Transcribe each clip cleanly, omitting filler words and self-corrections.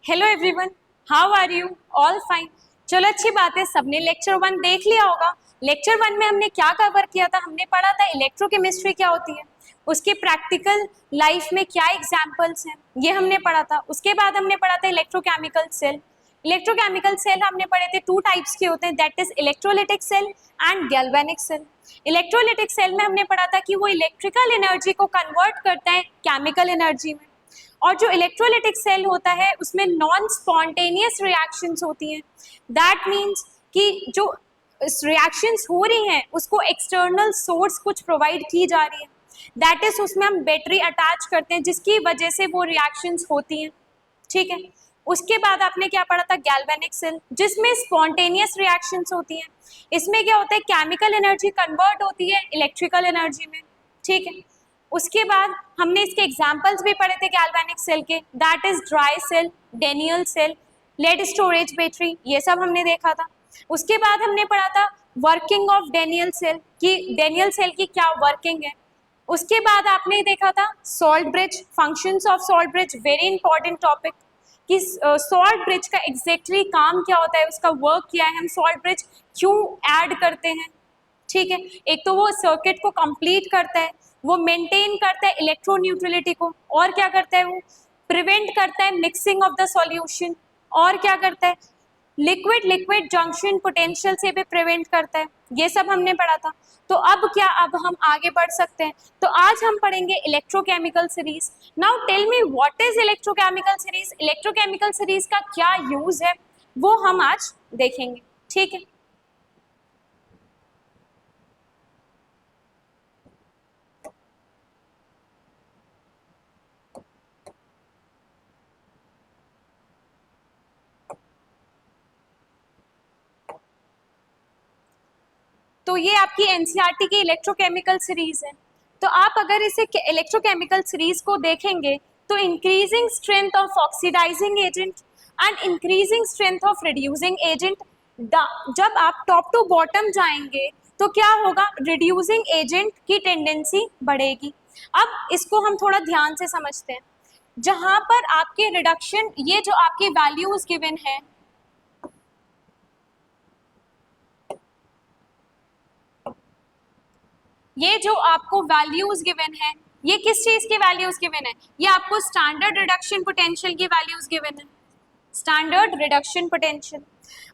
Hello everyone, how are you? All fine. चलो अच्छी बात है, सबने लेक्चर 1 देख लिया होगा। लेक्चर 1 में हमने क्या कवर किया था? हमने पढ़ा था इलेक्ट्रोकेमिस्ट्री क्या होती है, उसके प्रैक्टिकल लाइफ में क्या एग्जाम्पल्स हैं, ये हमने पढ़ा था। उसके बाद हमने पढ़ा था इलेक्ट्रोकेमिकल सेल। इलेक्ट्रोकेमिकल सेल हमने पढ़े थे 2 टाइप्स के होते हैं, that is electrolytic cell and galvanic cell. Electrolytic cell में हमने पढ़ा था कि वो इलेक्ट्रिकल एनर्जी को कन्वर्ट करता है केमिकल एनर्जी में। और जो इलेक्ट्रोलिटिक सेल होता है उसमें नॉन स्पॉन्टेनियस रिएक्शंस होती हैं। दैट मीन्स कि जो रिएक्शंस हो रही हैं उसको एक्सटर्नल सोर्स कुछ प्रोवाइड की जा रही है, दैट इज उसमें हम बैटरी अटैच करते हैं जिसकी वजह से वो रिएक्शंस होती हैं। ठीक है। उसके बाद आपने क्या पढ़ा था? गैल्वेनिक सेल, जिसमें स्पॉन्टेनियस रिएक्शंस होती हैं। इसमें क्या होता है? केमिकल एनर्जी कन्वर्ट होती है इलेक्ट्रिकल एनर्जी में। ठीक है। उसके बाद हमने इसके एग्जाम्पल्स भी पढ़े थे गैल्वेनिक सेल के, that is dry cell, Daniell cell, lead storage battery, ये सब हमने देखा था। उसके बाद हमने पढ़ा था वर्किंग ऑफ डेनियल सेल, कि डेनियल सेल की क्या वर्किंग है। उसके बाद आपने देखा था salt bridge, functions of salt bridge, very important topic, कि सॉल्ट ब्रिज का एग्जैक्टली काम क्या होता है, उसका वर्क क्या है, हम सॉल्ट ब्रिज क्यों ऐड करते हैं। ठीक है। एक तो वो सर्किट को कंप्लीट करता है, वो मेंटेन करता है इलेक्ट्रोन्यूट्रलिटी को, और क्या करता है वो प्रिवेंट करता है मिक्सिंग ऑफ द सॉल्यूशन, और क्या करता है लिक्विड लिक्विड जंक्शन पोटेंशियल से भी प्रिवेंट करता है। ये सब हमने पढ़ा था। तो अब क्या, अब हम आगे बढ़ सकते हैं। तो आज हम पढ़ेंगे electrochemical series. Now tell me what is electrochemical series, electrochemical series का क्या यूज है वो हम आज देखेंगे। ठीक है। तो ये आपकी एनसीईआरटी की इलेक्ट्रोकेमिकल सीरीज है। तो आप अगर इसे इलेक्ट्रोकेमिकल सीरीज को देखेंगे तो increasing strength of oxidising agent and increasing strength of reducing agent, जब आप टॉप टू बॉटम जाएंगे तो क्या होगा, रिड्यूसिंग एजेंट की टेंडेंसी बढ़ेगी। अब इसको हम थोड़ा ध्यान से समझते हैं। जहां पर आपके रिडक्शन, ये जो आपकी वैल्यूज गिवन है, ये जो आपको वैल्यूज गिवन है, ये किस चीज की वैल्यूज गिवन है? ये आपको स्टैंडर्ड रिडक्शन पोटेंशियल की वैल्यूज गिवन है, स्टैंडर्ड रिडक्शन पोटेंशियल।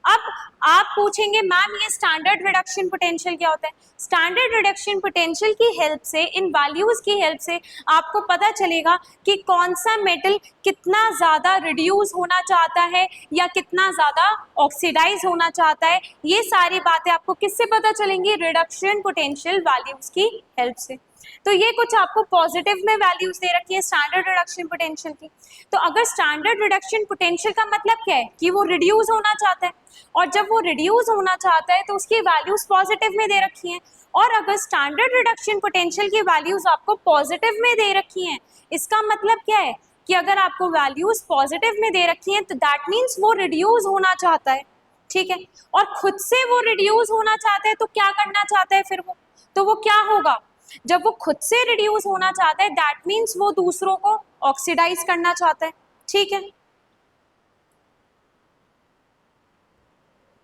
अब आप पूछेंगे मैम ये स्टैंडर्ड रिडक्शन पोटेंशियल क्या होता है? स्टैंडर्ड रिडक्शन पोटेंशियल की हेल्प से, इन वैल्यूज की हेल्प से आपको पता चलेगा कि कौन सा मेटल कितना ज्यादा रिड्यूस होना चाहता है या कितना ज्यादा ऑक्सीडाइज होना चाहता है। ये सारी बातें आपको किससे पता चलेंगी? रिडक्शन पोटेंशियल वैल्यूज की हेल्प से। तो ये कुछ आपको पॉजिटिव में वैल्यूज दे रखी है स्टैंडर्ड रिडक्शन पोटेंशियल की। तो अगर स्टैंडर्ड रिडक्शन पोटेंशियल का मतलब क्या है कि वो रिड्यूस होना चाहता है, और जब वो रिड्यूस होना चाहता है तो उसकी वैल्यूज पॉजिटिव में दे रखी हैं। और अगर स्टैंडर्ड रिडक्शन पोटेंशियल की वैल्यूज आपको पॉजिटिव में दे रखी हैं, इसका मतलब क्या है कि अगर आपको वैल्यूज पॉजिटिव में दे रखी हैं तो दैट मीन्स वो रिड्यूस होना चाहता है। ठीक है। और खुद से वो रिड्यूस होना चाहता है तो क्या करना चाहता है फिर वो, तो वो क्या होगा, जब वो खुद से रिड्यूस होना चाहता है दैट मीन्स वो दूसरों को ऑक्सीडाइज करना चाहता है। ठीक है।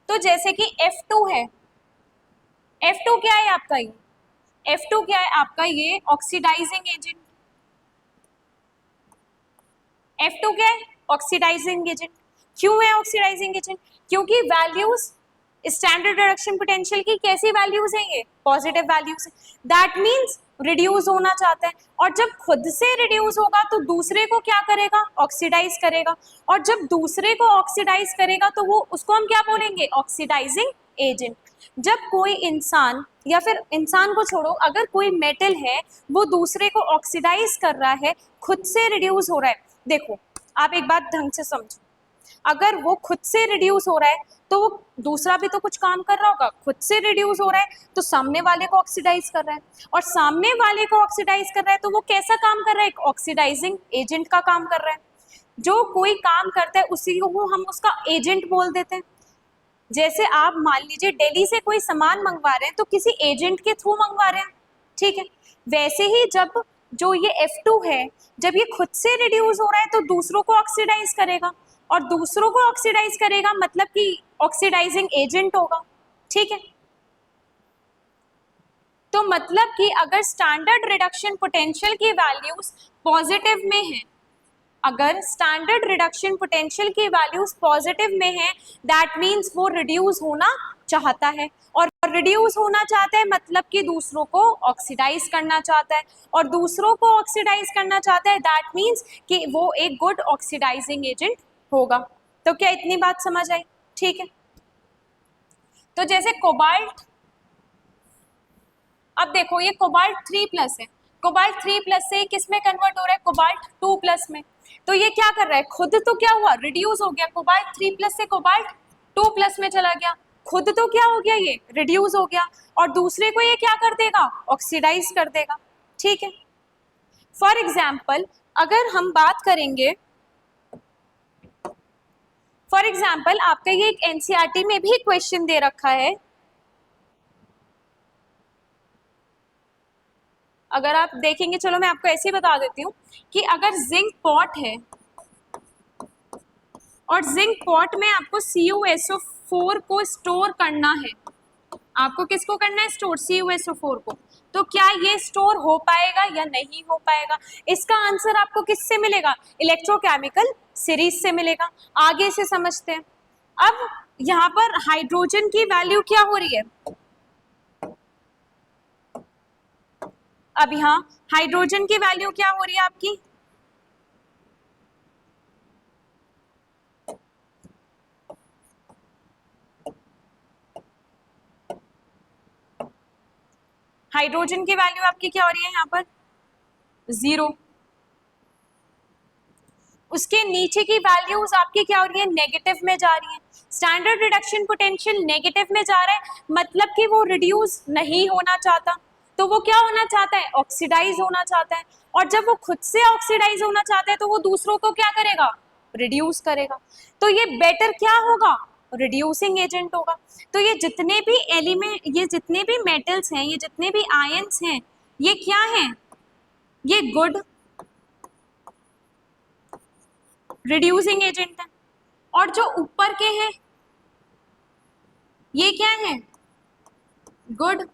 तो जैसे कि F2 है, F2 क्या है आपका? ये F2 क्या है आपका? ये ऑक्सीडाइजिंग एजेंट। F2 क्या है? Oxidising agent. क्यों है ऑक्सीडाइजिंग एजेंट? क्योंकि वैल्यूज स्टैंडर्ड रिडक्शन पोटेंशियल की कैसी वैल्यूज हैं? ये पॉजिटिव वैल्यूज है। दैट मीन्स रिड्यूस होना चाहता है, और जब खुद से रिड्यूस होगा तो दूसरे को क्या करेगा? ऑक्सीडाइज करेगा। और जब दूसरे को ऑक्सीडाइज करेगा तो वो, उसको हम क्या बोलेंगे? Oxidising agent. जब कोई इंसान, या फिर इंसान को छोड़ो, अगर कोई मेटल है वो दूसरे को ऑक्सीडाइज कर रहा है, खुद से रिड्यूस हो रहा है। देखो आप एक बात ढंग से समझो, अगर वो खुद से रिड्यूस हो रहा है तो वो दूसरा भी तो कुछ काम कर रहा होगा। खुद से रिड्यूस हो रहा है तो सामने वाले को ऑक्सीडाइज कर रहा है, और सामने वाले को ऑक्सीडाइज कर रहा है तो वो कैसा काम कर रहा है? एक ऑक्सीडाइजिंग एजेंट का काम कर रहा है। जो कोई काम करता है उसी को हम उसका एजेंट बोल देते हैं। जैसे आप मान लीजिए दिल्ली से कोई सामान मंगवा रहे हैं तो किसी एजेंट के थ्रू मंगवा रहे हैं। ठीक है। वैसे ही जब जो ये F2 है, जब ये खुद से रिड्यूस हो रहा है तो दूसरों को ऑक्सीडाइज करेगा, और दूसरों को ऑक्सीडाइज करेगा, मतलब कि ऑक्सीडाइजिंग एजेंट होगा, ठीक है। तो मतलब कि अगर स्टैंडर्ड रिडक्शन पोटेंशियल की वैल्यूज पॉजिटिव में है, अगर स्टैंडर्ड रिडक्शन पोटेंशियल की वैल्यूज पॉजिटिव में है, दैट मीन्स वो रिड्यूस होना चाहता है, और रिड्यूस होना चाहता है मतलब कि दूसरों को ऑक्सीडाइज करना चाहता है, और दूसरों को ऑक्सीडाइज करना चाहता है, दैट मीन्स कि वो एक गुड ऑक्सीडाइजिंग एजेंट होगा। तो क्या इतनी बात समझ आई? ठीक है। तो जैसे कोबाल्ट, अब देखो ये कोबाल्ट 3+ है, कोबाल्ट 3+ से किस में कन्वर्ट हो रहा है? कोबाल्ट 2+ में। तो ये क्या कर रहा है? खुद तो क्या हुआ? रिड्यूस हो गया, कोबाल्ट 3+ से कोबाल्ट 2+ में चला गया, खुद तो क्या हो गया? ये रिड्यूस हो गया, और दूसरे को ये क्या कर देगा? ऑक्सीडाइज कर देगा, ठीक है। फॉर एग्जाम्पल अगर हम बात करेंगे, फॉर एग्जाम्पल आपका ये एक एनसीईआरटी में भी क्वेश्चन दे रखा है, अगर आप देखेंगे, चलो मैं आपको ऐसे ही बता देती हूँ कि अगर जिंक पॉट है और जिंक पॉट में आपको CuSO4 को स्टोर करना है, आपको किसको करना है? स्टोर CuSO4 को। तो क्या ये स्टोर हो पाएगा या नहीं हो पाएगा? इसका आंसर आपको किससे मिलेगा? इलेक्ट्रोकेमिकल सीरीज से मिलेगा। आगे से समझते हैं। अब यहाँ पर हाइड्रोजन की वैल्यू क्या हो रही है? अब यहाँ हाइड्रोजन की वैल्यू क्या हो रही है आपकी? हाइड्रोजन की वैल्यू आपकी क्या हो रही है यहाँ पर? 0। उसके नीचे की वैल्यूज आपकी क्या हो रही है? नेगेटिव में जा रही है। स्टैंडर्ड रिडक्शन पोटेंशियल नेगेटिव में जा रहा है, मतलब कि वो रिड्यूस नहीं होना चाहता, तो वो क्या होना चाहता है? ऑक्सीडाइज होना चाहता है, और जब वो खुद से ऑक्सीडाइज होना चाहता है तो वो दूसरों को क्या करेगा? रिड्यूस करेगा। तो ये बेटर क्या होगा? रिड्यूसिंग एजेंट होगा। तो ये जितने भी एलिमेंट, ये जितने भी मेटल्स हैं, ये जितने भी आयंस हैं, ये क्या हैं? ये गुड रिड्यूसिंग एजेंट है। और जो ऊपर के हैं ये क्या है? Good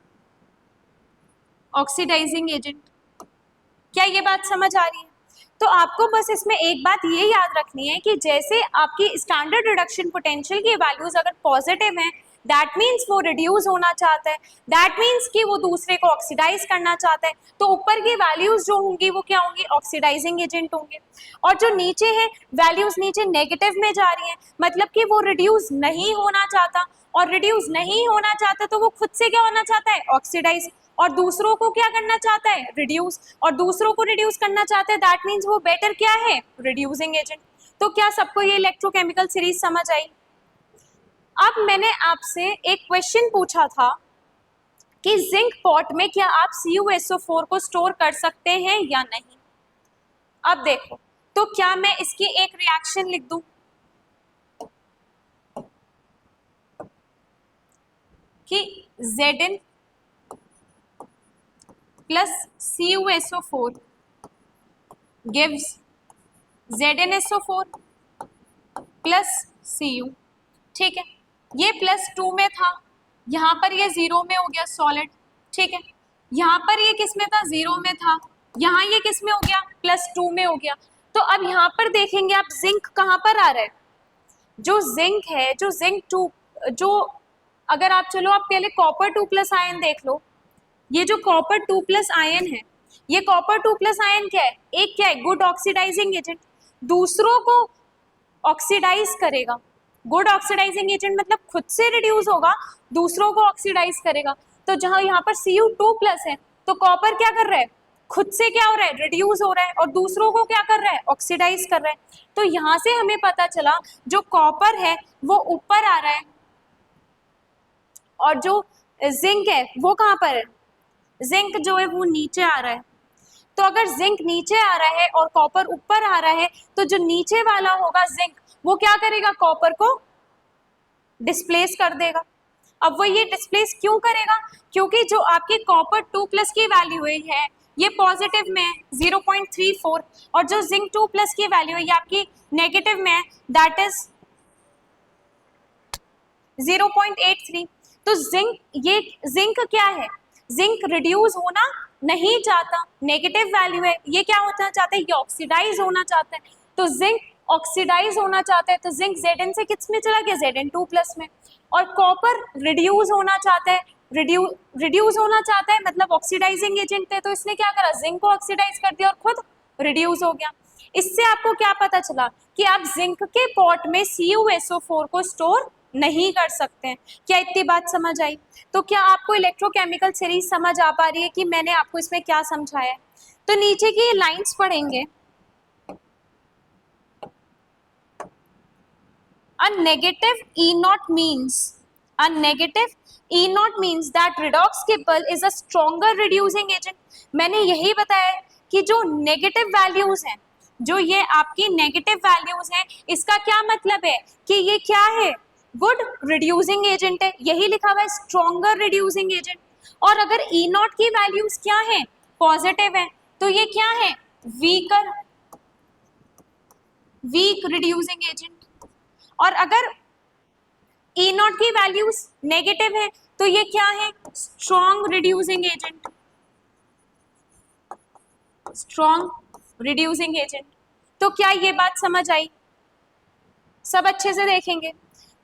oxidising agent. क्या ये बात समझ आ रही है? तो आपको बस इसमें एक बात ये याद रखनी है कि जैसे आपकी स्टैंडर्ड रिडक्शन पोटेंशियल की वैल्यूज अगर पॉजिटिव हैं, दैट मीन्स वो रिड्यूस होना चाहता है, दैट मीन्स कि वो दूसरे को ऑक्सीडाइज करना चाहता है, तो ऊपर की वैल्यूज जो होंगी वो क्या होंगी? ऑक्सीडाइजिंग एजेंट होंगे। और जो नीचे है वैल्यूज नीचे नेगेटिव में जा रही हैं, मतलब कि वो रिड्यूस नहीं होना चाहता, और रिड्यूस नहीं होना चाहता तो वो खुद से क्या होना चाहता है? ऑक्सीडाइज। और दूसरों को क्या करना चाहता है? रिड्यूस। और दूसरों को रिड्यूस करना चाहता है, दैट मीन्स वो बेटर क्या है? Reducing agent. तो क्या सबको ये इलेक्ट्रोकेमिकल सीरीज समझ आई? अब मैंने आपसे एक क्वेश्चन पूछा था कि जिंक पॉट में क्या आप CuSO4 को स्टोर कर सकते हैं या नहीं। अब देखो, तो क्या मैं इसकी एक रिएक्शन लिख दूं कि Zn plus CuSO4 gives ZnSO4 plus Cu, ठीक है। ये +2 में था, यहाँ पर ये 0 में हो गया सॉलिड, ठीक है। यहाँ पर ये किस में था? 0 में था, यहाँ ये किस में हो गया? +2 में हो गया। तो अब यहाँ पर देखेंगे आप, जिंक कहाँ पर आ रहा है? जो जिंक है, जो जिंक 2, जो अगर आप चलो आप पहले कॉपर 2+ आयन देख लो, ये जो कॉपर 2+ आयन है, ये कॉपर 2+ आयन क्या है? एक क्या है? गुड ऑक्सीडाइजिंग एजेंट, दूसरों को ऑक्सीडाइज करेगा। गुड ऑक्सीडाइजिंग एजेंट मतलब खुद से रिड्यूस होगा, दूसरों को ऑक्सीडाइज करेगा। तो जहां यहाँ पर Cu2+ है, तो कॉपर क्या कर रहा है? खुद से क्या हो रहा है? रिड्यूस हो रहा है, और दूसरों को क्या कर रहा है? ऑक्सीडाइज कर रहा है। तो यहाँ से हमें पता चला जो कॉपर है वो ऊपर आ रहा है, और जो जिंक है वो कहाँ पर है? जिंक जो है वो नीचे आ रहा है। तो अगर जिंक नीचे आ रहा है और कॉपर ऊपर आ रहा है, तो जो नीचे वाला होगा जिंक, वो क्या करेगा? कॉपर को डिस्प्लेस कर देगा। अब वो ये डिस्प्लेस क्यों करेगा? क्योंकि जो आपकी कॉपर 2+ की वैल्यू है ये पॉजिटिव में है 0.34, और जो जिंक 2 प्लस की वैल्यू है ये आपकी नेगेटिव में है, दैट इज 0.83। तो जिंक क्या है, जिंक रिड्यूस होना नहीं चाहता, नेगेटिव वैल्यू है, ये क्या होना चाहता है, ये ऑक्सीडाइज होना चाहता है। तो जिंक ऑक्सीडाइज होना चाहता है, तो जिंक Zn से किस में चला गया, Zn2 प्लस में। और कॉपर रिड्यूस होना चाहता है, रिड्यूस होना चाहता है मतलब ऑक्सीडाइजिंग एजेंट है, तो इसने क्या करा, जिंक को ऑक्सीडाइज कर दिया और खुद रिड्यूस हो गया। इससे आपको क्या पता चला कि आप जिंक के पॉट में CuSO4 को स्टोर नहीं कर सकते हैं। क्या इतनी बात समझ आई? तो क्या आपको इलेक्ट्रोकेमिकल सीरीज समझ आ पा रही है कि मैंने आपको इसमें क्या समझाया है? तो नीचे की ये लाइंस पढ़ेंगे, a negative E naught means that redox Kibble is a stronger reducing agent। मैंने यही बताया कि जो नेगेटिव वैल्यूज हैं, जो ये आपकी नेगेटिव वैल्यूज हैं, इसका क्या मतलब है कि ये क्या है, गुड रिड्यूसिंग एजेंट है, यही लिखा हुआ है स्ट्रॉन्गर रिड्यूसिंग एजेंट। और अगर E नॉट की वैल्यूज क्या है, पॉजिटिव है, तो ये क्या है, वीक रिड्यूसिंग एजेंट। और अगर E नॉट की वैल्यूज नेगेटिव है तो ये क्या है, strong reducing agent, strong reducing agent. तो क्या ये बात समझ आई? सब अच्छे से देखेंगे।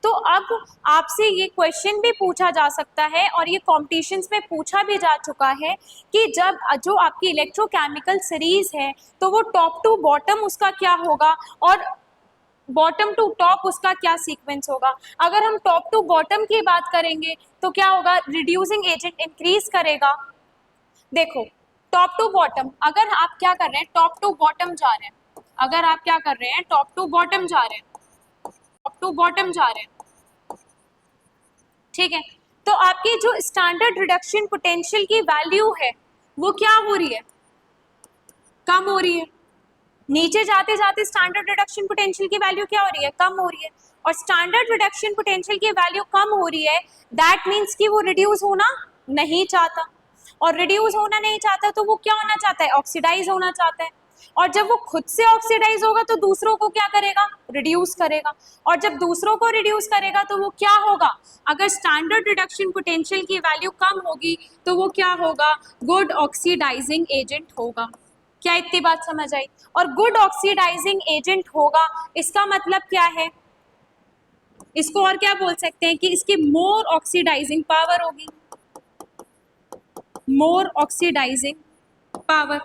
तो अब आपसे ये क्वेश्चन भी पूछा जा सकता है और ये कॉम्पिटिशन्स में पूछा भी जा चुका है कि जब जो आपकी इलेक्ट्रोकेमिकल सीरीज है तो वो टॉप टू बॉटम उसका क्या होगा और बॉटम टू टॉप उसका क्या सीक्वेंस होगा। अगर हम टॉप टू बॉटम की बात करेंगे तो क्या होगा, रिड्यूसिंग एजेंट इंक्रीज करेगा। देखो टॉप टू बॉटम, अगर आप क्या कर रहे हैं, टॉप टू बॉटम जा रहे हैं, अगर आप क्या कर रहे हैं, टॉप टू बॉटम जा रहे हैं, टॉप टू बॉटम जा रहे हैं, ठीक है, तो आपकी जो स्टैंडर्ड रिडक्शन पोटेंशियल की वैल्यू है वो क्या हो रही है, कम हो रही है। नीचे जाते जाते स्टैंडर्ड रिडक्शन पोटेंशियल की वैल्यू क्या हो रही है, कम हो रही है। और स्टैंडर्ड रिडक्शन पोटेंशियल की वैल्यू कम हो रही है, दैट मीन्स कि वो रिड्यूस होना नहीं चाहता, और रिड्यूस होना नहीं चाहता तो वो क्या होना चाहता है, ऑक्सीडाइज होना चाहता है। और जब वो खुद से ऑक्सीडाइज होगा तो दूसरों को क्या करेगा, रिड्यूस करेगा। और जब दूसरों को रिड्यूस करेगा तो वो क्या होगा, अगर स्टैंडर्ड रिडक्शन पोटेंशियल की वैल्यू कम होगी तो वो क्या होगा, गुड ऑक्सीडाइजिंग एजेंट होगा। क्या इतनी बात समझ आई? और गुड ऑक्सीडाइजिंग एजेंट होगा इसका मतलब क्या है, इसको और क्या बोल सकते हैं कि इसकी मोर ऑक्सीडाइजिंग पावर होगी, मोर ऑक्सीडाइजिंग पावर।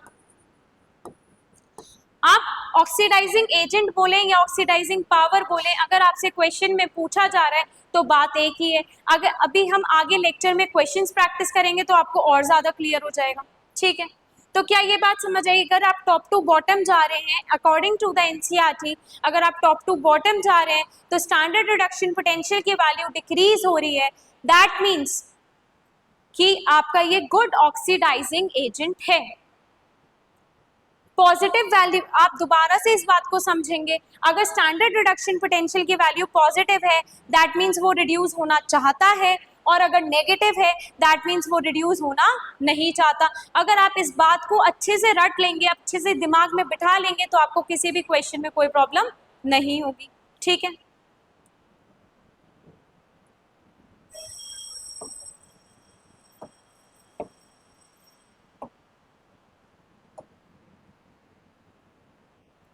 आप ऑक्सीडाइजिंग एजेंट बोलें या ऑक्सीडाइजिंग पावर बोलें, अगर आपसे क्वेश्चन में पूछा जा रहा है तो बात एक ही है। अगर अभी हम आगे लेक्चर में क्वेश्चंस प्रैक्टिस करेंगे तो आपको और ज़्यादा क्लियर हो जाएगा, ठीक है। तो क्या ये बात समझ आई, अगर आप टॉप टू बॉटम जा रहे हैं अकॉर्डिंग टू द एनसीईआरटी, अगर आप टॉप टू बॉटम जा रहे हैं तो स्टैंडर्ड रिडक्शन पोटेंशियल की वैल्यू डिक्रीज हो रही है, दैट मीन्स कि आपका ये गुड ऑक्सीडाइजिंग एजेंट है। पॉजिटिव वैल्यू, आप दोबारा से इस बात को समझेंगे, अगर स्टैंडर्ड रिडक्शन पोटेंशियल की वैल्यू पॉजिटिव है दैट मीन्स वो रिड्यूस होना चाहता है, और अगर नेगेटिव है दैट मीन्स वो रिड्यूस होना नहीं चाहता। अगर आप इस बात को अच्छे से रट लेंगे, अच्छे से दिमाग में बिठा लेंगे तो आपको किसी भी क्वेश्चन में कोई प्रॉब्लम नहीं होगी, ठीक है।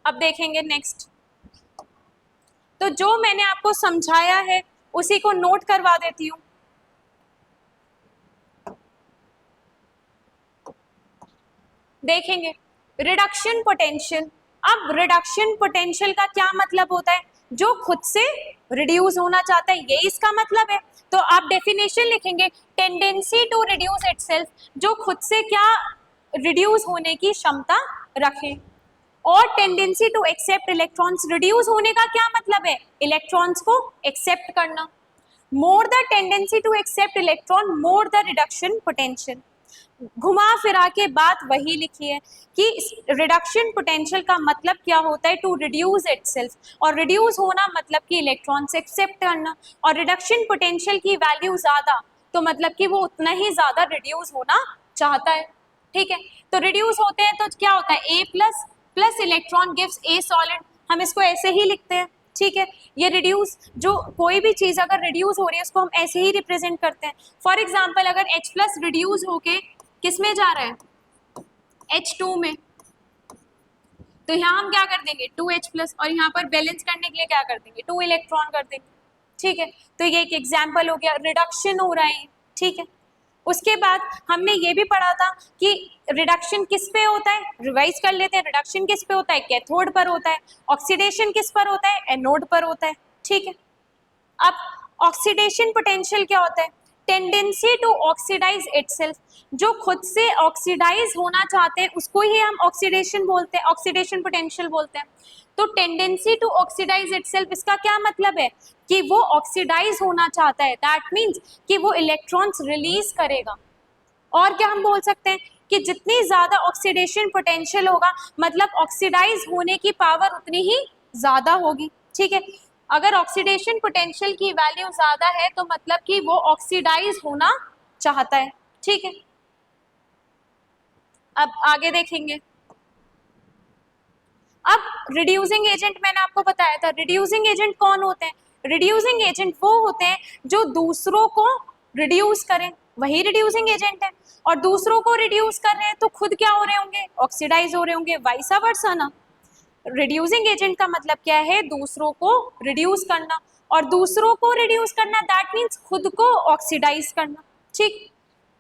अब देखेंगे नेक्स्ट, तो जो मैंने आपको समझाया है उसी को नोट करवा देती हूँ। देखेंगे रिडक्शन पोटेंशियल। अब रिडक्शन पोटेंशियल का क्या मतलब होता है, जो खुद से रिड्यूस होना चाहता है, यही इसका मतलब है। तो आप डेफिनेशन लिखेंगे, टेंडेंसी टू रिड्यूस इटसेल्फ, जो खुद से क्या रिड्यूस होने की क्षमता रखे। और tendency to accept electrons, reduce होने का क्या मतलब है, इलेक्ट्रॉन्स को एक्सेप्ट करना। More the tendency to accept electron more the reduction potential. घुमा फिरा के बात वही लिखी है कि रिडक्शन पोटेंशियल का मतलब क्या होता है, टू रिड्यूस इटसेल्फ, और रिड्यूस होना मतलब कि इलेक्ट्रॉन से एक्सेप्ट करना। और रिडक्शन पोटेंशियल की वैल्यू ज़्यादा तो मतलब कि वो उतना ही ज़्यादा रिड्यूस होना चाहता है। ठीक है, तो रिड्यूस होते हैं तो क्या होता है, A plus plus electron gives A solid, हम इसको ऐसे ही लिखते हैं। ठीक है, ये रिड्यूस, जो कोई भी चीज अगर रिड्यूस हो रही है उसको हम ऐसे ही रिप्रेजेंट करते हैं। फॉर एग्जाम्पल अगर H प्लस रिड्यूस होके किस में जा रहा है, H2 में, तो यहाँ हम क्या कर देंगे 2H प्लस, और यहाँ पर बैलेंस करने के लिए क्या कर देंगे 2 इलेक्ट्रॉन कर देंगे। ठीक है, तो ये एक एग्जाम्पल हो गया, रिडक्शन हो रहा है। ठीक है, उसके बाद हमने ये भी पढ़ा था कि रिडक्शन किस पे होता है, रिवाइज कर लेते हैं, रिडक्शन किस पे होता है, कैथोड पर होता है। ऑक्सीडेशन किस पर होता है, एनोड पर होता है। ठीक है, अब ऑक्सीडेशन पोटेंशियल क्या होता है, टेंडेंसी टू ऑक्सीडाइज इटसेल्फ, जो खुद से ऑक्सीडाइज होना चाहते हैं उसको ही हम ऑक्सीडेशन बोलते हैं, ऑक्सीडेशन पोटेंशियल बोलते हैं। तो टेंडेंसी टू ऑक्सीडाइज इटसेल्फ, इसका क्या मतलब है कि वो ऑक्सीडाइज होना चाहता है, दैट मीन्स कि वो इलेक्ट्रॉन्स रिलीज करेगा। और क्या हम बोल सकते हैं कि जितनी ज्यादा ऑक्सीडेशन पोटेंशियल होगा मतलब ऑक्सीडाइज होने की पावर उतनी ही ज्यादा होगी। ठीक है, अगर ऑक्सीडेशन पोटेंशियल की वैल्यू ज्यादा है तो मतलब कि वो ऑक्सीडाइज होना चाहता है। ठीक है, अब आगे देखेंगे। अब रिड्यूसिंग एजेंट मैंने आपको बताया था, रिड्यूसिंग एजेंट कौन होते हैं, रिड्यूसिंग एजेंट वो होते हैं जो दूसरों को रिड्यूस करें, वही रिड्यूसिंग एजेंट है। और दूसरों को रिड्यूस कर रहे हैं तो खुद क्या हो रहे होंगे, ऑक्सीडाइज हो रहे होंगे, वाइसा वर्सा ना। रिड्यूसिंग एजेंट का मतलब क्या है, दूसरों को रिड्यूस करना, और दूसरों को रिड्यूस करना दैट मीन्स खुद को ऑक्सीडाइज करना। ठीक,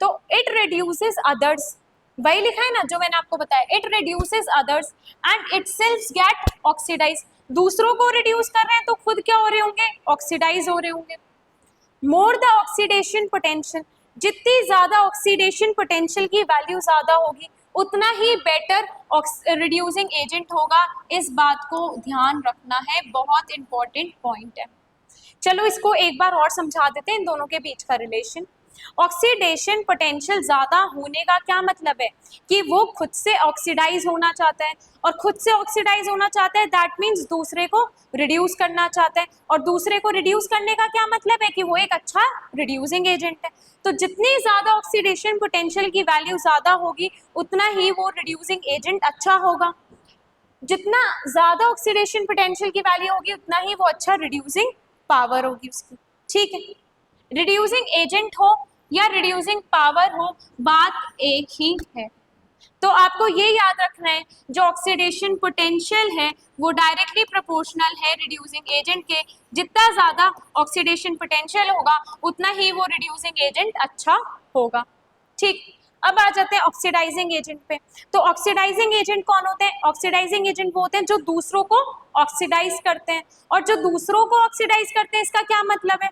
तो इट रिड्यूसेस अदर्स, वही लिखा है ना जो मैंने आपको बताया, it reduces others and itself get oxidise, दूसरों को रिड्यूस कर रहे हैं तो खुद क्या हो रहे होंगे, ऑक्सीडाइज हो रहे होंगे। मोर द ऑक्सीडेशन पोटेंशियल, जितनी ज्यादा ऑक्सीडेशन पोटेंशियल की वैल्यू ज्यादा होगी उतना ही बेटर रिड्यूसिंग एजेंट होगा। इस बात को ध्यान रखना है, बहुत इंपॉर्टेंट पॉइंट है। चलो इसको एक बार और समझा देते हैं इन दोनों के बीच का रिलेशन। ऑक्सीडेशन पोटेंशियल ज्यादा होने का क्या मतलब है कि वो खुद से ऑक्सीडाइज होना चाहता है, और खुद से ऑक्सीडाइज होना चाहता है दैट मीन्स दूसरे को रिड्यूस करना चाहता है, और दूसरे को रिड्यूस करने का क्या मतलब है कि वो एक अच्छा रिड्यूसिंग एजेंट है। तो जितनी ज्यादा ऑक्सीडेशन पोटेंशियल की वैल्यू ज्यादा होगी उतना ही वो रिड्यूसिंग एजेंट अच्छा होगा। जितना ज्यादा ऑक्सीडेशन पोटेंशियल की वैल्यू होगी उतना ही वो अच्छा रिड्यूसिंग पावर होगी उसकी। ठीक है, रिड्यूसिंग एजेंट हो या रिड्यूसिंग पावर हो, बात एक ही है। तो आपको ये याद रखना है, जो ऑक्सीडेशन पोटेंशियल है वो डायरेक्टली प्रोपोर्शनल है रिड्यूसिंग एजेंट के, जितना ज्यादा ऑक्सीडेशन पोटेंशियल होगा उतना ही वो रिड्यूसिंग एजेंट अच्छा होगा। ठीक, अब आ जाते हैं ऑक्सीडाइजिंग एजेंट पे। तो ऑक्सीडाइजिंग एजेंट कौन होते हैं, ऑक्सीडाइजिंग एजेंट वो होते हैं जो दूसरों को ऑक्सीडाइज करते हैं, और जो दूसरों को ऑक्सीडाइज करते हैं इसका क्या मतलब है,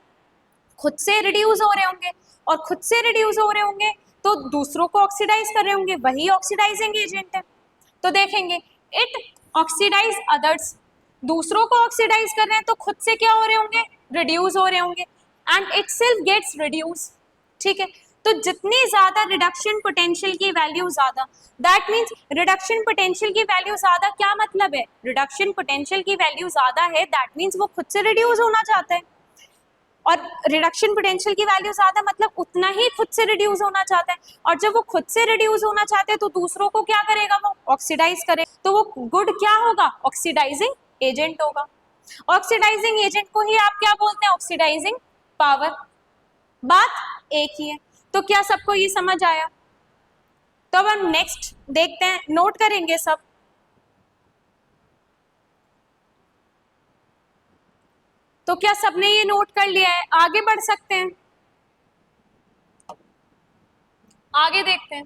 खुद से रिड्यूस हो रहे होंगे, और खुद से रिड्यूस हो रहे होंगे तो दूसरों को ऑक्सीडाइज कर रहे होंगे, वही ऑक्सीडाइजिंग एजेंट है। तो देखेंगे इट ऑक्सीडाइज अदर्स, दूसरों को ऑक्सीडाइज कर रहे हैं तो खुद से क्या हो रहे होंगे, रिड्यूस हो रहे होंगे, एंड इटसेल्फ गेट्स रिड्यूस। ठीक है, तो जितनी ज्यादा रिडक्शन पोटेंशियल की वैल्यू ज्यादा, दैट मीन्स रिडक्शन पोटेंशियल की वैल्यू ज्यादा क्या मतलब है, रिडक्शन पोटेंशियल की वैल्यू ज्यादा है दैट मीन्स वो खुद से रिड्यूस होना चाहता है, और रिडक्शन पोटेंशियल की वैल्यू ज्यादा मतलब उतना ही खुद से रिड्यूस होना चाहता है, और जब वो खुद से रिड्यूस होना चाहते हैं तो दूसरों को क्या करेगा, वो ऑक्सीडाइज करे, तो वो गुड क्या होगा, ऑक्सीडाइजिंग एजेंट होगा। ऑक्सीडाइजिंग एजेंट को ही आप क्या बोलते हैं, ऑक्सीडाइजिंग पावर। बात एक ही है। तो क्या सबको ये समझ आया? तो अब हम नेक्स्ट देखते हैं, नोट करेंगे सब। तो क्या सबने ये नोट कर लिया है? आगे बढ़ सकते हैं, आगे देखते हैं,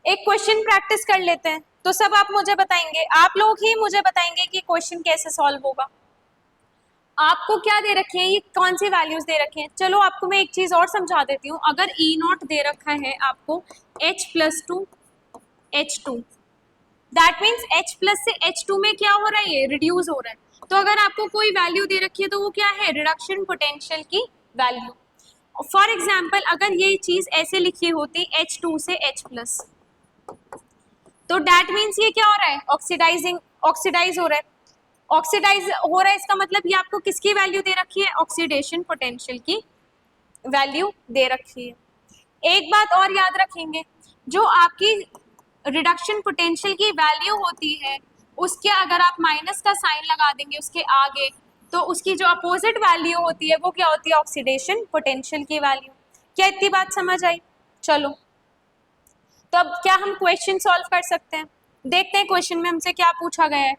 एक क्वेश्चन प्रैक्टिस कर लेते हैं। तो सब आप मुझे बताएंगे, आप लोग ही मुझे बताएंगे कि क्वेश्चन कैसे सॉल्व होगा। आपको क्या दे रखे हैं, ये कौन सी वैल्यूज दे रखे हैं? चलो आपको मैं एक चीज और समझा देती हूँ। अगर ई नॉट दे रखा है आपको H+2 H2, that means H plus से H2 में क्या हो रहा है, ये रिड्यूस हो रहा है। तो अगर आपको कोई वैल्यू दे रखी है तो वो क्या है, रिडक्शन पोटेंशियल की वैल्यू। फॉर एग्जाम्पल अगर ये चीज ऐसे लिखी होती H2 से H+, तो दैट मीन्स ये क्या हो रहा है, ऑक्सीडाइज हो रहा है। ऑक्सीडाइज हो रहा है इसका मतलब ये आपको किसकी वैल्यू दे रखी है, ऑक्सीडेशन पोटेंशियल की वैल्यू दे रखी है। एक बात और याद रखेंगे, जो आपकी रिडक्शन पोटेंशियल की वैल्यू होती है उसके अगर आप माइनस का साइन लगा देंगे उसके आगे, तो उसकी जो अपोजिट वैल्यू होती है वो क्या होती है, ऑक्सीडेशन पोटेंशियल की वैल्यू। क्या इतनी बात समझ आई? चलो, तो अब क्या हम क्वेश्चन सॉल्व कर सकते हैं? देखते हैं क्वेश्चन में हमसे क्या पूछा गया है।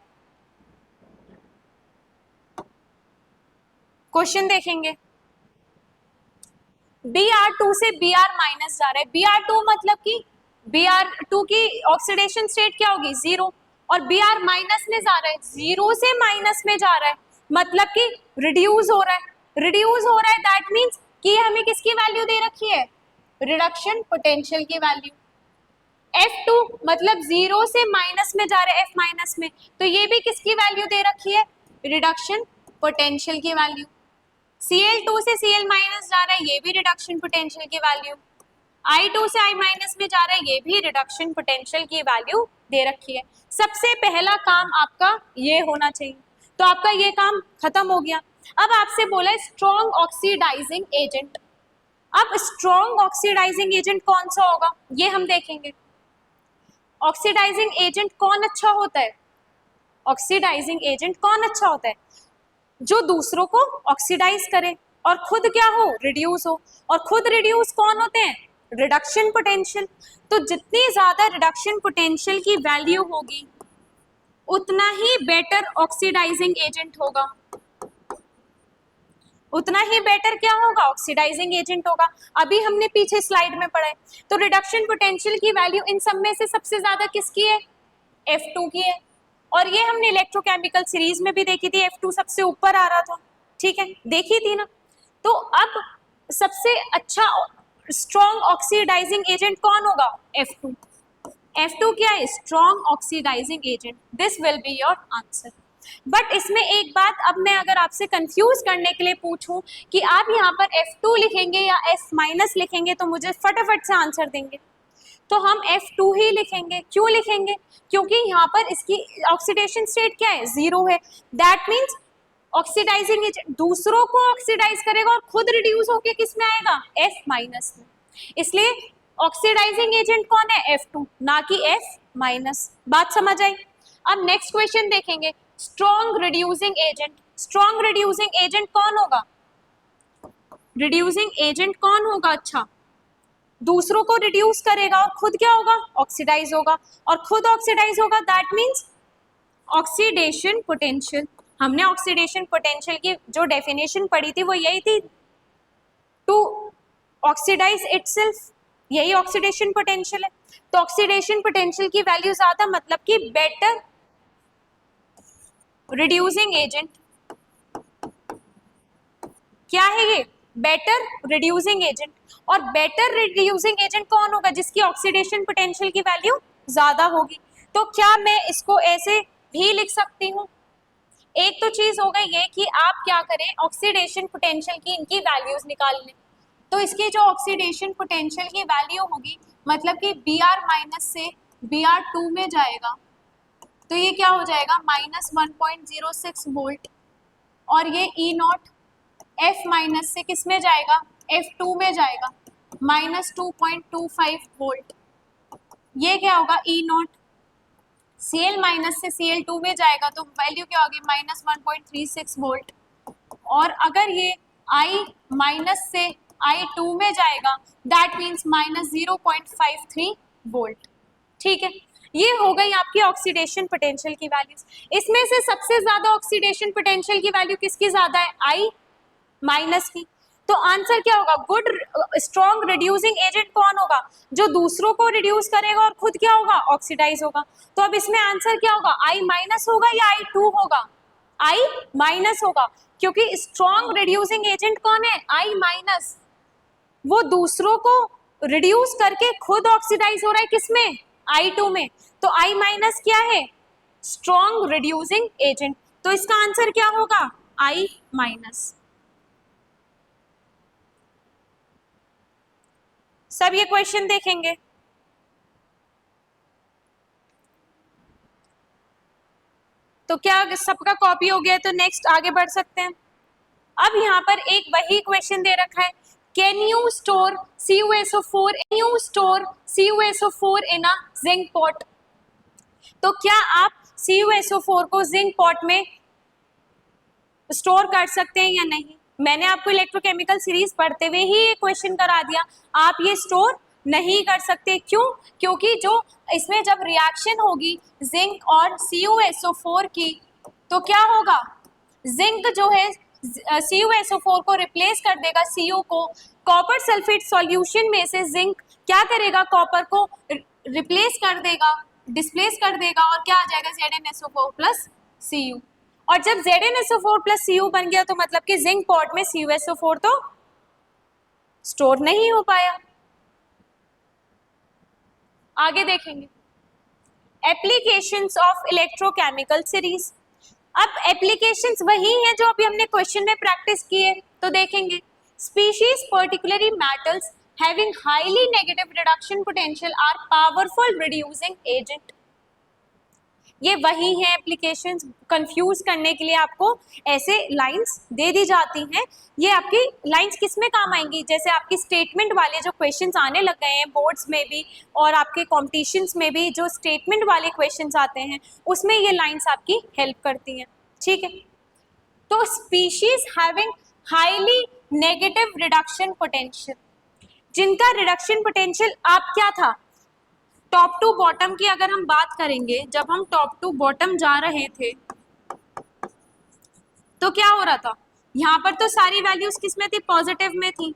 क्वेश्चन देखेंगे। Br2 से Br माइनस जा रहा है। Br2 मतलब कि Br2 की ऑक्सीडेशन स्टेट क्या होगी, जीरो, और Br माइनस में जा रहा है, जीरो से माइनस में जा रहा है, मतलब कि रिड्यूस हो रहा है। रिड्यूस हो रहा है दैट मीन्स कि हमें किसकी वैल्यू दे रखी है, रिडक्शन पोटेंशियल की वैल्यू। F2 मतलब जीरो से माइनस में जा रहा है, F माइनस में, तो ये भी किसकी वैल्यू दे रखी है, रिडक्शन पोटेंशियल की वैल्यू। Cl2 से Cl माइनस जा रहा है, ये भी रिडक्शन पोटेंशियल की वैल्यू। I2 से I माइनस में जा रहा है, ये भी रिडक्शन पोटेंशियल की वैल्यू दे रखी है। सबसे पहला काम आपका ये होना चाहिए, तो आपका ये काम खत्म हो गया। अब आपसे बोला है स्ट्रॉन्ग ऑक्सीडाइजिंग एजेंट। अब स्ट्रॉन्ग ऑक्सीडाइजिंग एजेंट कौन सा होगा ये हम देखेंगे। ऑक्सीडाइजिंग एजेंट कौन अच्छा होता है, ऑक्सीडाइजिंग एजेंट कौन अच्छा होता है, जो दूसरों को ऑक्सीडाइज करे और खुद क्या हो, रिड्यूस हो। और खुद रिड्यूस कौन होते हैं, रिडक्शन पोटेंशियल। तो जितनी ज्यादा रिडक्शन पोटेंशियल की वैल्यू होगी उतना ही बेटर ऑक्सीडाइजिंग एजेंट होगा, उतना ही बेटर क्या होगा, ऑक्सीडाइजिंग एजेंट होगा। अभी हमने पीछे स्लाइड में पढ़ा है। तो रिडक्शन पोटेंशियल की वैल्यू इन सब में से सबसे ज्यादा किसकी है, F2 की है। और ये हमने इलेक्ट्रोकेमिकल सीरीज में भी देखी थी, F2 सबसे ऊपर आ रहा था, ठीक है, देखी थी ना। तो अब सबसे अच्छा स्ट्रॉन्ग ऑक्सीडाइजिंग एजेंट कौन होगा, F2। F2 क्या है, strong oxidising agent. This will be your answer. But इसमें एक बात, अब मैं अगर आपसे कंफ्यूज करने के लिए पूछूं कि आप यहाँ पर F2 लिखेंगे या F माइनस लिखेंगे तो मुझे फटाफट से आंसर देंगे। तो हम F2 ही लिखेंगे। क्यों लिखेंगे, क्योंकि यहाँ पर इसकी ऑक्सीडेशन स्टेट क्या है, जीरो है। दैट मीन्स ऑक्सीडाइजिंग एजेंट दूसरों को ऑक्सीडाइज करेगा और खुद रिड्यूस होके किस में आएगा, F माइनस में। इसलिए ऑक्सीडाइजिंग एजेंट कौन है, F2, ना कि F माइनस। बात समझ आई? अब नेक्स्ट क्वेश्चन देखेंगे, strong reducing agent. Strong reducing agent कौन होगा, रिड्यूसिंग एजेंट कौन होगा, अच्छा, दूसरों को रिड्यूस करेगा और खुद क्या होगा, ऑक्सीडाइज होगा। और खुद ऑक्सीडाइज होगा दैट मीन्स ऑक्सीडेशन पोटेंशियल। हमने ऑक्सीडेशन पोटेंशियल की जो डेफिनेशन पढ़ी थी वो यही थी, टू ऑक्सीडाइज इटसेल्फ, यही ऑक्सीडेशन पोटेंशियल है। तो ऑक्सीडेशन पोटेंशियल की वैल्यू ज्यादा मतलब कि बेटर रिड्यूसिंग एजेंट। क्या है ये, बेटर रिड्यूसिंग एजेंट। और बेटर रिड्यूसिंग एजेंट कौन होगा, जिसकी ऑक्सीडेशन पोटेंशियल की वैल्यू ज्यादा होगी। तो क्या मैं इसको ऐसे भी लिख सकती हूँ, एक तो चीज हो गई ये कि आप क्या करें, ऑक्सीडेशन पोटेंशियल की इनकी वैल्यूज निकाल लें। तो इसकी जो ऑक्सीडेशन पोटेंशियल की वैल्यू होगी, मतलब कि Br माइनस से Br2 में जाएगा, तो ये क्या हो जाएगा, -1.06 वोल्ट। और ये E नॉट F माइनस से किस में जाएगा, F2 में जाएगा, -2.25 वोल्ट। ये क्या होगा, E नॉट। Cl माइनस से Cl2 में जाएगा तो वैल्यू क्या होगी, -1.36 वोल्ट। और अगर ये I माइनस से I2 में जाएगा दैट मीन्स -0.53 वोल्ट। ठीक है, ये हो गई आपकी ऑक्सीडेशन पोटेंशियल की वैल्यूज। इसमें से सबसे ज्यादा ऑक्सीडेशन पोटेंशियल की वैल्यू किसकी ज्यादा है, I माइनस की। तो आंसर क्या होगा, गुड स्ट्रॉन्ग रिड्यूसिंग एजेंट कौन होगा, जो दूसरों को रिड्यूस करेगा और खुद क्या होगा, ऑक्सीडाइज होगा। तो अब इसमें आंसर क्या होगा, I माइनस होगा या I2 होगा, I माइनस होगा, क्योंकि स्ट्रॉन्ग रिड्यूसिंग एजेंट कौन है, I माइनस। वो दूसरों को रिड्यूस करके खुद ऑक्सीडाइज हो रहा है किसमें, I2 में। तो I माइनस क्या है, स्ट्रॉन्ग रिड्यूसिंग एजेंट। तो इसका आंसर क्या होगा, I माइनस। सब ये क्वेश्चन देखेंगे। तो क्या सबका कॉपी हो गया, तो नेक्स्ट आगे बढ़ सकते हैं। अब यहाँ पर एक वही क्वेश्चन दे रखा है, can you store CuSO4 in a zinc pot? तो क्या आप CuSO4 को जिंक पॉट में स्टोर कर सकते हैं या नहीं? मैंने आपको इलेक्ट्रोकेमिकल सीरीज पढ़ते हुए ही ये क्वेश्चन करा दिया, आप ये स्टोर नहीं कर सकते। क्यों? क्योंकि जो इसमें जब रिएक्शन होगी जिंक और CuSO4 की, तो क्या होगा, जिंक जो है CuSO4 को रिप्लेस कर देगा, Cu को। कॉपर सल्फेट सॉल्यूशन में से जिंक क्या करेगा, कॉपर को रिप्लेस कर देगा, डिस्प्लेस कर देगा, और क्या आ जाएगा ZnSO4 प्लस Cu। और जब ZnSO4 प्लस Cu बन गया तो मतलब कि जिंक पॉट में CuSO4 तो स्टोर नहीं हो पाया। आगे देखेंगे एप्लीकेशंस ऑफ इलेक्ट्रोकेमिकल सीरीज। अब एप्लीकेशंस वही हैं जो अभी हमने क्वेश्चन में प्रैक्टिस किए, तो देखेंगे species particularly metals having highly negative reduction potential are powerful reducing agent. ये वही है एप्लीकेशंस, कंफ्यूज करने के लिए आपको ऐसे लाइंस दे दी जाती हैं। ये आपकी लाइंस किस में काम आएंगी, जैसे आपकी स्टेटमेंट वाले जो क्वेश्चंस आने लग गए हैं बोर्ड्स में भी और आपके कॉम्पिटिशन्स में भी, जो स्टेटमेंट वाले क्वेश्चंस आते हैं उसमें ये लाइंस आपकी हेल्प करती हैं। ठीक है, तो species having highly negative reduction potential, जिनका रिडक्शन पोटेंशियल आप क्या था, टॉप टू बॉटम की अगर हम बात करेंगे, जब हम टॉप टू बॉटम जा रहे थे तो क्या हो रहा था, यहाँ पर तो सारी वैल्यूज किस में थी, पॉजिटिव में थी।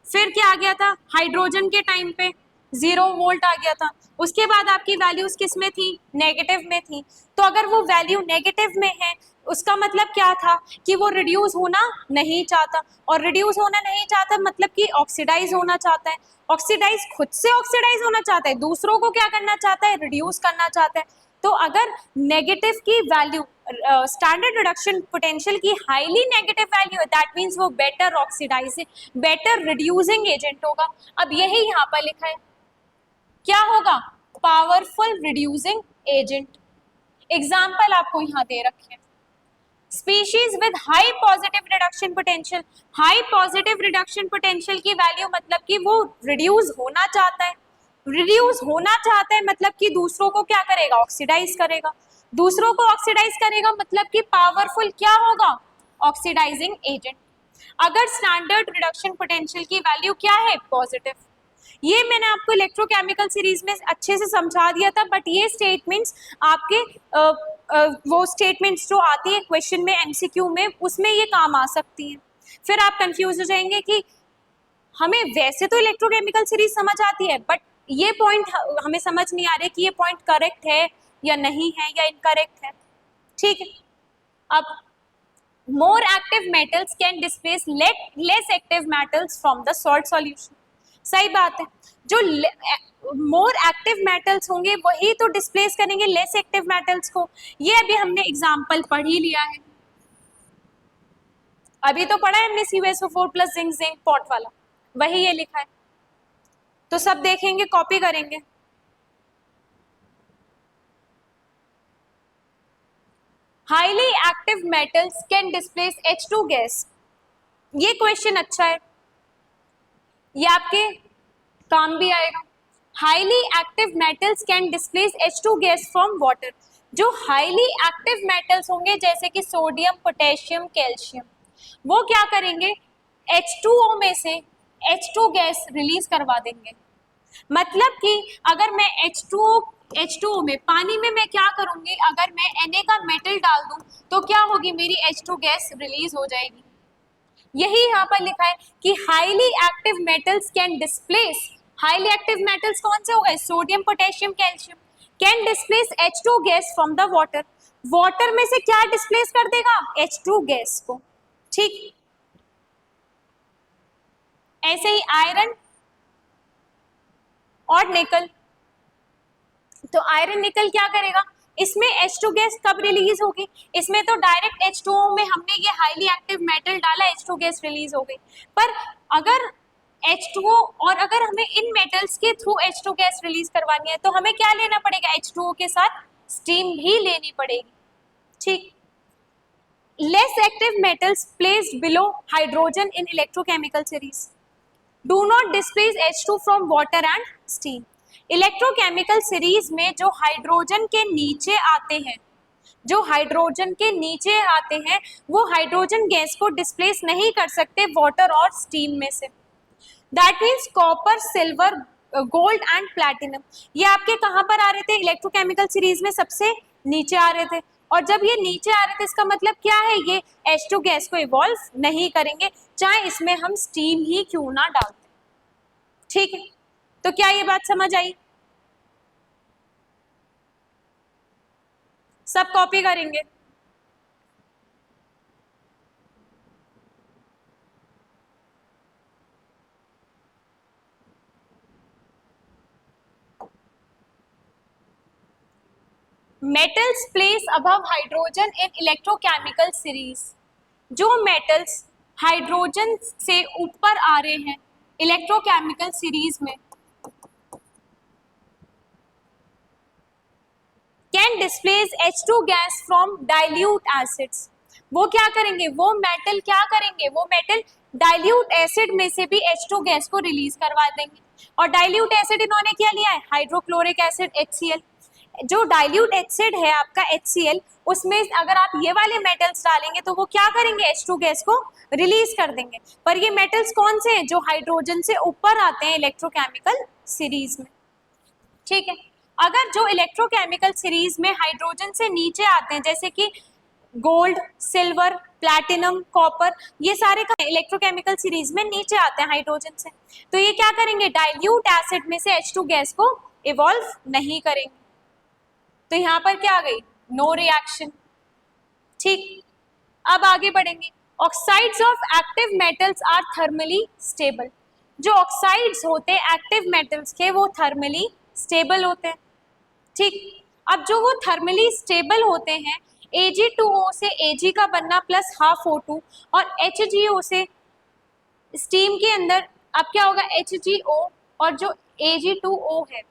फिर क्या आ गया था, हाइड्रोजन के टाइम पे 0 वोल्ट आ गया था। उसके बाद आपकी वैल्यूज किस में थी, नेगेटिव में थी। तो अगर वो वैल्यू नेगेटिव में है उसका मतलब क्या था कि वो रिड्यूस होना नहीं चाहता, और रिड्यूस होना नहीं चाहता मतलब कि ऑक्सीडाइज होना चाहता है। ऑक्सीडाइज खुद से ऑक्सीडाइज होना चाहता है, दूसरों को क्या करना चाहता है, रिड्यूस करना चाहता है। तो अगर नेगेटिव की वैल्यू स्टैंडर्ड रिडक्शन पोटेंशियल की हाईली नेगेटिव वैल्यू है, दैट मीन्स वो better oxidising better reducing agent होगा। अब यही यहाँ पर लिखा है, क्या होगा, पावरफुल रिड्यूसिंग एजेंट। एग्जाम्पल आपको यहाँ दे रखे हैं, species with high positive reduction potential. High positive reduction potential की वैल्यू मतलब कि वो रिड्यूस होना चाहता है। रिड्यूस होना चाहता है मतलब कि दूसरों को क्या करेगा, ऑक्सीडाइज करेगा। दूसरों को ऑक्सीडाइज करेगा मतलब कि पावरफुल क्या होगा, ऑक्सीडाइजिंग एजेंट। अगर स्टैंडर्ड रिडक्शन पोटेंशियल की वैल्यू क्या है, पॉजिटिव। ये मैंने आपको इलेक्ट्रोकेमिकल सीरीज में अच्छे से समझा दिया था, बट ये स्टेटमेंट्स आपके वो स्टेटमेंट्स जो आती है क्वेश्चन में एमसीक्यू में, उसमें ये काम आ सकती हैं। फिर आप कंफ्यूज हो जाएंगे कि हमें वैसे तो इलेक्ट्रोकेमिकल सीरीज समझ आती है, बट ये पॉइंट हमें समझ नहीं आ रहे कि ये पॉइंट करेक्ट है या नहीं है या इनकरेक्ट है। ठीक है, अब more active metals can displace less active metals from the salt solution. सही बात है, जो मोर एक्टिव मेटल्स होंगे वही तो डिस्प्लेस करेंगे लेस एक्टिव मेटल्स को। ये अभी हमने एग्जांपल पढ़ ही लिया है, अभी तो पढ़ा है हमने CuSO4 plus zinc zinc pot वाला, वही ये लिखा है। तो सब देखेंगे, कॉपी करेंगे। Highly active metals can displace H2 gas. ये क्वेश्चन अच्छा है, ये आपके काम भी आएगा। Highly active metals can displace H2 gas from water. जो हाईली एक्टिव मेटल्स होंगे जैसे कि सोडियम, पोटेशियम, कैल्शियम, वो क्या करेंगे, H2O में से H2 गैस रिलीज करवा देंगे। मतलब कि अगर मैं H2O में, पानी में मैं क्या करूंगी, अगर मैं Na का मेटल डाल दूं तो क्या होगी, मेरी H2 गैस रिलीज हो जाएगी। यही यहाँ पर लिखा है कि highly active metals can displace, highly active metals कौन से हो गए, sodium, potassium, calcium, can displace H2 gas from the water. Water में से क्या डिस्प्लेस कर देगा, H2 गैस को। ठीक, ऐसे ही आयरन और निकल, तो आयरन निकल क्या करेगा, इसमें H2 गैस कब रिलीज होगी, इसमें तो डायरेक्ट H2O में हमने ये हाईली एक्टिव मेटल डाला, H2 गैस रिलीज हो गई। पर अगर H2O और अगर हमें इन मेटल्स के थ्रू H2 गैस रिलीज करवानी है तो हमें क्या लेना पड़ेगा, H2O के साथ स्टीम भी लेनी पड़ेगी। ठीक, less active metals placed below hydrogen in electrochemical series. Do not displace H2 from water and steam. Electrochemical series में जो हाइड्रोजन के नीचे आते हैं, जो हाइड्रोजन के नीचे आते हैं, वो हाइड्रोजन गैस को डिस्प्लेस नहीं कर सकते वाटर और स्टीम में से। That means copper, silver, gold and platinum, ये आपके कहाँ पर आ रहे थे इलेक्ट्रोकेमिकल सीरीज में? सबसे नीचे आ रहे थे। और जब ये नीचे आ रहे थे इसका मतलब क्या है? ये H2 गैस को इवॉल्व नहीं करेंगे, चाहे इसमें हम स्टीम ही क्यों ना डालते। ठीक है, तो क्या ये बात समझ आई? सब कॉपी करेंगे। Metals place above hydrogen in electrochemical series. जो मेटल्स हाइड्रोजन से ऊपर आ रहे हैं इलेक्ट्रोकेमिकल सीरीज में, can displace H2 gas from dilute acids. वो क्या करेंगे? वो मेटल क्या करेंगे? वो मेटल डाइल्यूट एसिड में से भी H2 गैस को रिलीज करवा देंगे। और डाइल्यूट एसिड इन्होंने क्या लिया है? Hydrochloric acid HCl। जो डाइल्यूट एसिड है आपका HCl, उसमें अगर आप ये वाले मेटल्स डालेंगे तो वो क्या करेंगे? H2 गैस को रिलीज कर देंगे। पर ये मेटल्स कौन से हैं? जो हाइड्रोजन से ऊपर आते हैं इलेक्ट्रोकेमिकल सीरीज में। ठीक है, अगर जो इलेक्ट्रोकेमिकल सीरीज में हाइड्रोजन से नीचे आते हैं, जैसे कि गोल्ड, सिल्वर, प्लैटिनम, कॉपर, ये सारे का इलेक्ट्रोकेमिकल सीरीज में नीचे आते हैं हाइड्रोजन से, तो ये क्या करेंगे? डाइल्यूट एसिड में से H2 गैस को इवॉल्व नहीं करेंगे। तो यहां पर क्या आ गई? No reaction. ठीक, अब आगे बढ़ेंगे। Oxides of active metals are thermally stable. जो ऑक्साइड्स होते हैं एक्टिव मेटल्स के, वो थर्मली स्टेबल होते हैं। ठीक, अब जो वो थर्मली स्टेबल होते हैं, Ag2O से Ag का बनना प्लस हाफ O2 और HgO से स्टीम के अंदर अब क्या होगा? HgO और जो Ag2O है,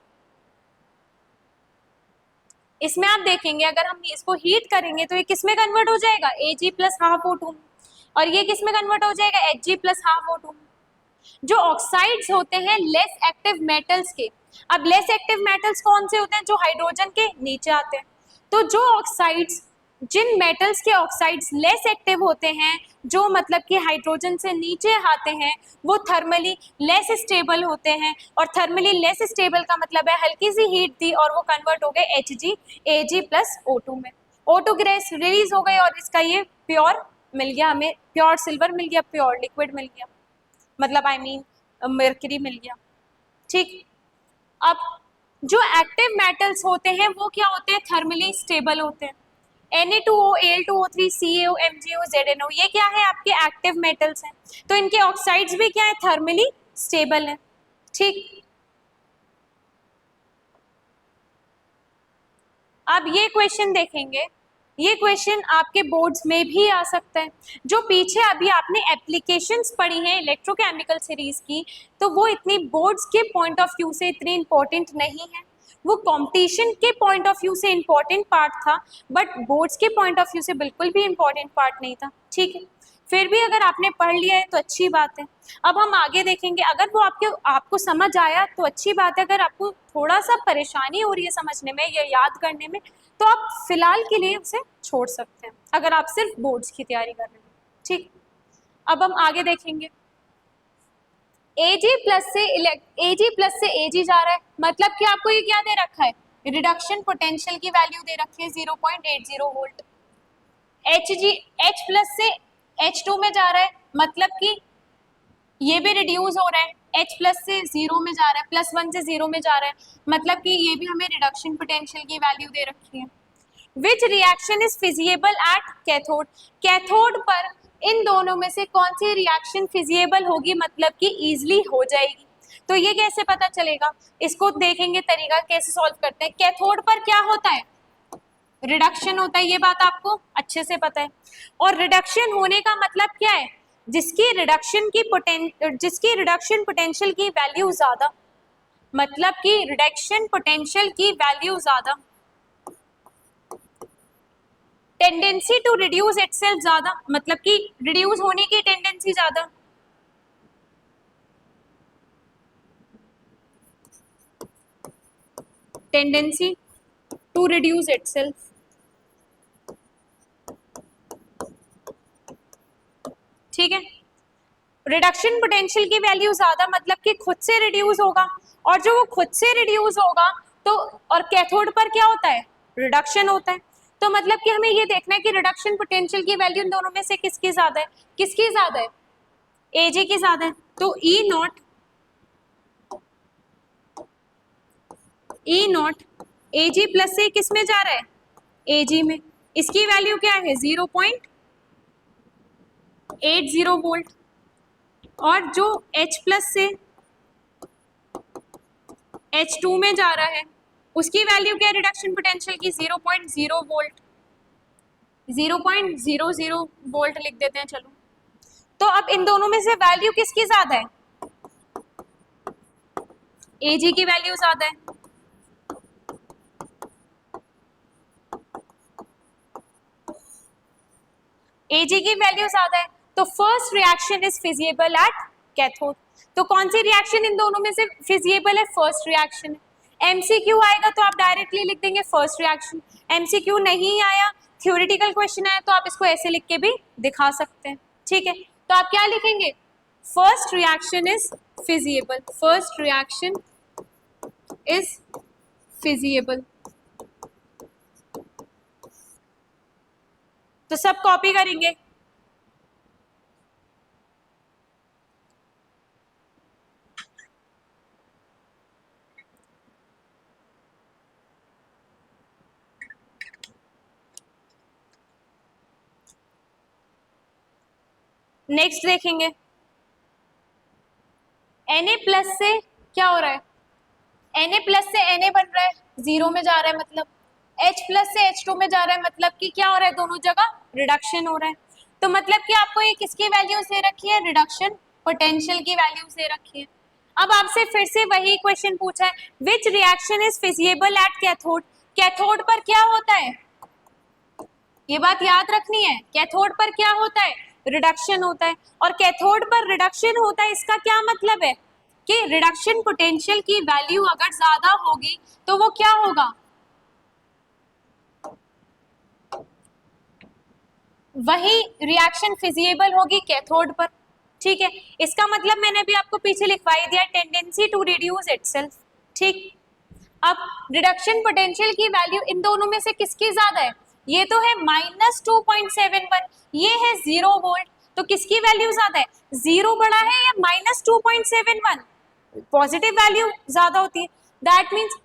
इसमें आप देखेंगे अगर हम इसको हीट करेंगे तो ये किस में कन्वर्ट हो जाएगा? Ag plus half O2। और ये किस में कन्वर्ट हो जाएगा? Hg plus half O2। जो ऑक्साइड्स होते हैं लेस एक्टिव मेटल्स के, अब लेस एक्टिव मेटल्स कौन से होते हैं? जो हाइड्रोजन के नीचे आते हैं। तो जो ऑक्साइड्स, जिन मेटल्स के ऑक्साइड्स लेस एक्टिव होते हैं, जो मतलब कि हाइड्रोजन से नीचे आते हैं, वो थर्मली लेस स्टेबल होते हैं। और थर्मली लेस स्टेबल का मतलब है हल्की सी हीट दी और वो कन्वर्ट हो गए Ag प्लस O2 में। O2 गैस रिलीज हो गई और इसका ये प्योर मिल गया, हमें प्योर सिल्वर मिल गया, प्योर लिक्विड मिल गया, मतलब आई मीन मर्क्यूरी मिल गया। ठीक, अब जो एक्टिव मेटल्स होते हैं वो क्या होते हैं? थर्मली स्टेबल होते हैं। Na2O, Al2O3, CaO, MgO, ZnO, ये क्या है? आपके एक्टिव मेटल्स हैं। तो इनके ऑक्साइड्स भी क्या है? थर्मली स्टेबल है। ठीक, अब ये क्वेश्चन देखेंगे, ये क्वेश्चन आपके बोर्ड्स में भी आ सकता है। जो पीछे अभी आपने एप्लीकेशंस पढ़ी हैं इलेक्ट्रोकेमिकल सीरीज की, तो वो इतनी बोर्ड्स के पॉइंट ऑफ व्यू से इतनी इंपॉर्टेंट नहीं है। वो कंपटीशन के पॉइंट ऑफ व्यू से इंपॉर्टेंट पार्ट था, बट बोर्ड्स के पॉइंट ऑफ व्यू से बिल्कुल भी इंपॉर्टेंट पार्ट नहीं था। ठीक है, फिर भी अगर आपने पढ़ लिया है तो अच्छी बात है। अब हम आगे देखेंगे, अगर वो आपको समझ आया तो अच्छी बात है। अगर आपको थोड़ा सा परेशानी हो रही है समझने में या याद करने में, तो आप फिलहाल के लिए उसे छोड़ सकते हैं, अगर आप सिर्फ बोर्ड्स की तैयारी कर रहे हैं। ठीक, अब हम आगे देखेंगे। Ag प्लस से Ag जा रहा है, मतलब कि आपको ये क्या दे रखा है? रिडक्शन पोटेंशियल की वैल्यू दे रखी है 0.80 वोल्ट। H प्लस से H2 में जा रहा है, मतलब कि ये भी रिड्यूस हो रहा है। H प्लस से 0 में जा रहा है, +1 से 0 में जा रहा है, मतलब कि ये भी हमें रिडक्शन पोटेंशियल की वैल्यू दे रखी है। Which reaction is feasible at cathode. Cathode पर इन दोनों में से कौन सी रिएक्शन फिजिएबल होगी, मतलब कि इजिली हो जाएगी। तो ये कैसे पता चलेगा? इसको देखेंगे तरीका कैसे सॉल्व करते हैं। कैथोड पर क्या होता है? रिडक्शन होता है, ये बात आपको अच्छे से पता है। और रिडक्शन होने का मतलब क्या है? जिसकी रिडक्शन पोटेंशियल की वैल्यू ज्यादा, मतलब कि रिडक्शन पोटेंशियल की वैल्यू ज्यादा, टेंडेंसी टू रिड्यूस इटसेल्फ ज्यादा, मतलब कि रिड्यूस होने की टेंडेंसी ज्यादा। Tendency to reduce itself. ठीक है, रिडक्शन पोटेंशियल की वैल्यू ज्यादा मतलब कि खुद से रिड्यूस होगा, और जो वो खुद से रिड्यूस होगा तो और कैथोड पर क्या होता है, रिडक्शन होता है। तो मतलब कि हमें ये देखना है कि रिडक्शन पोटेंशियल की वैल्यू इन दोनों में से किसकी ज्यादा है, किसकी ज्यादा है, एजी की ज्यादा है। तो ई नॉट एजी प्लस से किस में जा रहा है, एजी में। इसकी वैल्यू क्या है 0.80 वोल्ट, और जो H प्लस से H2 में जा रहा है उसकी वैल्यू क्या है रिडक्शन पोटेंशियल की, 0.0 वोल्ट, 0.00 वोल्ट लिख देते हैं चलो। तो अब इन दोनों में से वैल्यू किसकी ज्यादा है, एजी की वैल्यू ज्यादा है। एजी की वैल्यू ज्यादा है तो first reaction is feasible at cathode. तो कौन सी रिएक्शन इन दोनों में से फिजिएबल है, फर्स्ट रिएक्शन है। एमसीक्यू आएगा तो आप डायरेक्टली लिख देंगे फर्स्ट रिएक्शन, एमसीक्यू नहीं आया, थ्योरेटिकल क्वेश्चन आया तो आप इसको ऐसे लिख के भी दिखा सकते हैं। ठीक है, तो आप क्या लिखेंगे, first reaction is feasible, first reaction is feasible. तो सब कॉपी करेंगे। नेक्स्ट देखेंगे, Na प्लस से क्या हो रहा है, Na प्लस से Na बन रहा है, जीरो में जा रहा है, मतलब H प्लस से H2 में जा रहा है, मतलब कि क्या हो रहा है, दोनों जगह रिडक्शन हो रहा है। तो मतलब कि आपको ये किसकी वैल्यू से रखी है, रिडक्शन पोटेंशियल की वैल्यू से रखी है। अब आपसे फिर से वही क्वेश्चन पूछा है, which reaction is feasible at cathode. Cathode पर क्या होता है, ये बात याद रखनी है, कैथोड पर क्या होता है, रिडक्शन होता है। और कैथोड पर रिडक्शन होता है, इसका क्या मतलब है कि रिडक्शन पोटेंशियल की वैल्यू अगर ज्यादा होगी तो वो क्या होगा, वही रिएक्शन फिजिएबल होगी कैथोड पर। ठीक है, इसका मतलब मैंने भी आपको पीछे लिखवाई दिया, टेंडेंसी टू रिड्यूस इटसेल्फ। ठीक, अब रिडक्शन पोटेंशियल की वैल्यू इन दोनों में से किसकी ज्यादा है, ये तो है -2.71, ये है 0 वोल्ट, तो किसकी वैल्यू ज्यादा है, जीरो बड़ा है या -2.71, पॉजिटिव वैल्यू ज्यादा होती है। दैट मीन्स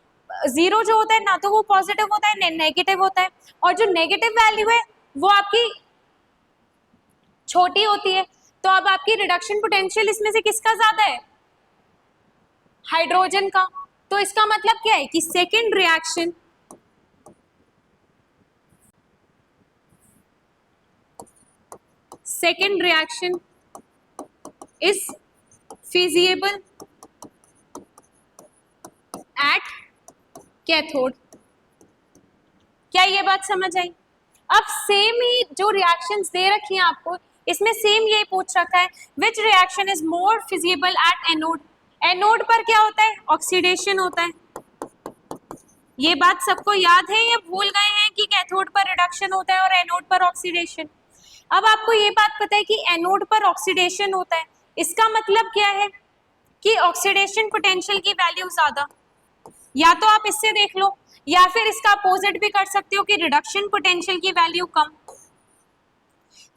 जीरो जो होता है ना तो वो पॉजिटिव होता है, नेगेटिव होता है, और जो नेगेटिव वैल्यू है वो आपकी छोटी होती है। तो अब आपकी रिडक्शन पोटेंशियल इसमें से किसका ज्यादा है, हाइड्रोजन का। तो इसका मतलब क्या है कि second reaction is feasible at cathode. क्या ये बात समझ आई। अब सेम ही जो रिएक्शंस दे रखी हैं आपको, इसमें सेम यही पूछ रखा है, which reaction is more feasible at anode. Anode पर क्या होता है, ऑक्सीडेशन होता है। ये बात सबको याद है, ये भूल गए हैं कि कैथोड पर रिडक्शन होता है और एनोड पर ऑक्सीडेशन। अब आपको ये बात पता है कि एनोड पर ऑक्सीडेशन होता है, इसका मतलब क्या है कि ऑक्सीडेशन पोटेंशियल की वैल्यू ज्यादा। या तो आप इससे देख लो, या फिर इसका अपोजिट भी कर सकते हो कि रिडक्शन पोटेंशियल की वैल्यू कम।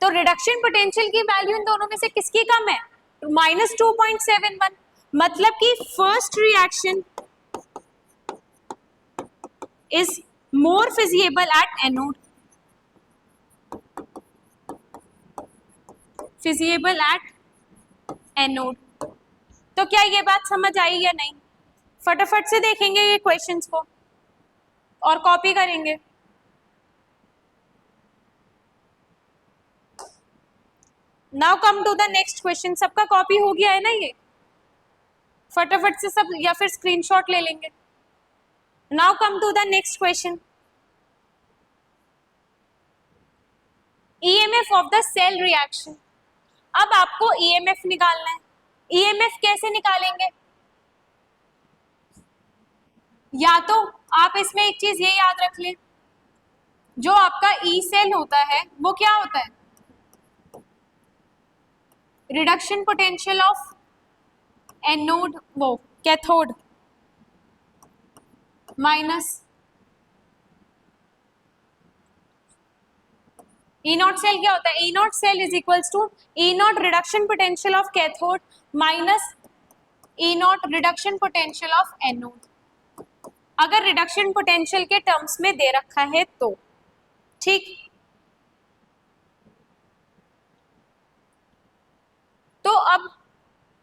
तो रिडक्शन पोटेंशियल की वैल्यू इन दोनों में से किसकी कम है, -2.71, मतलब कि first reaction is more feasible at anode, feasible at anode. तो क्या ये बात समझ आई या नहीं, फटाफट से देखेंगे ये क्वेश्चंस को और कॉपी करेंगे। Now come to the next question, सबका कॉपी हो गया है ना, ये फटाफट से सब या फिर स्क्रीनशॉट ले लेंगे। Now come to the next question, EMF of the cell reaction. अब आपको ईएमएफ निकालना है। ईएमएफ कैसे निकालेंगे, या तो आप इसमें एक चीज ये याद रख लें, जो आपका ई सेल होता है वो क्या होता है, रिडक्शन पोटेंशियल ऑफ एनोड, वो cathode minus E naught cell क्या होता है, E naught cell is equals to E naught reduction potential of cathode minus E naught reduction potential of anode, अगर रिडक्शन पोटेंशियल के टर्म्स में दे रखा है तो। ठीक, तो अब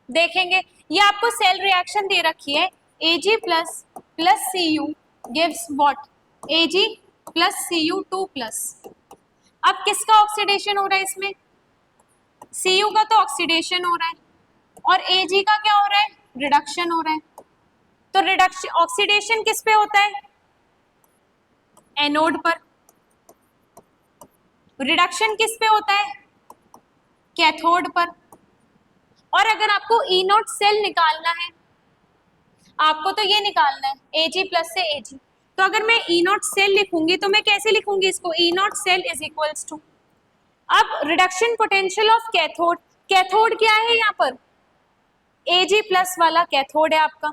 देखेंगे, ये आपको सेल रिएक्शन दे रखी है, Ag plus plus Cu gives what, Ag plus Cu2 plus. अब किसका ऑक्सीडेशन हो रहा है इसमें, Cu का तो ऑक्सीडेशन हो रहा है और Ag का क्या हो रहा है, रिडक्शन हो रहा है। तो रिडक्शन ऑक्सीडेशन किस पे होता है, एनोड पर, रिडक्शन किस पे होता है, कैथोड पर। और अगर आपको ई नॉट सेल निकालना है, आपको तो ये निकालना है Ag प्लस से Ag, तो अगर मैं ई नॉट सेल लिखूंगी तो मैं कैसे लिखूंगी इसको, E naught cell is equals to, अब reduction potential of cathode, cathode क्या है यहाँ पर, Ag प्लस वाला कैथोड है आपका,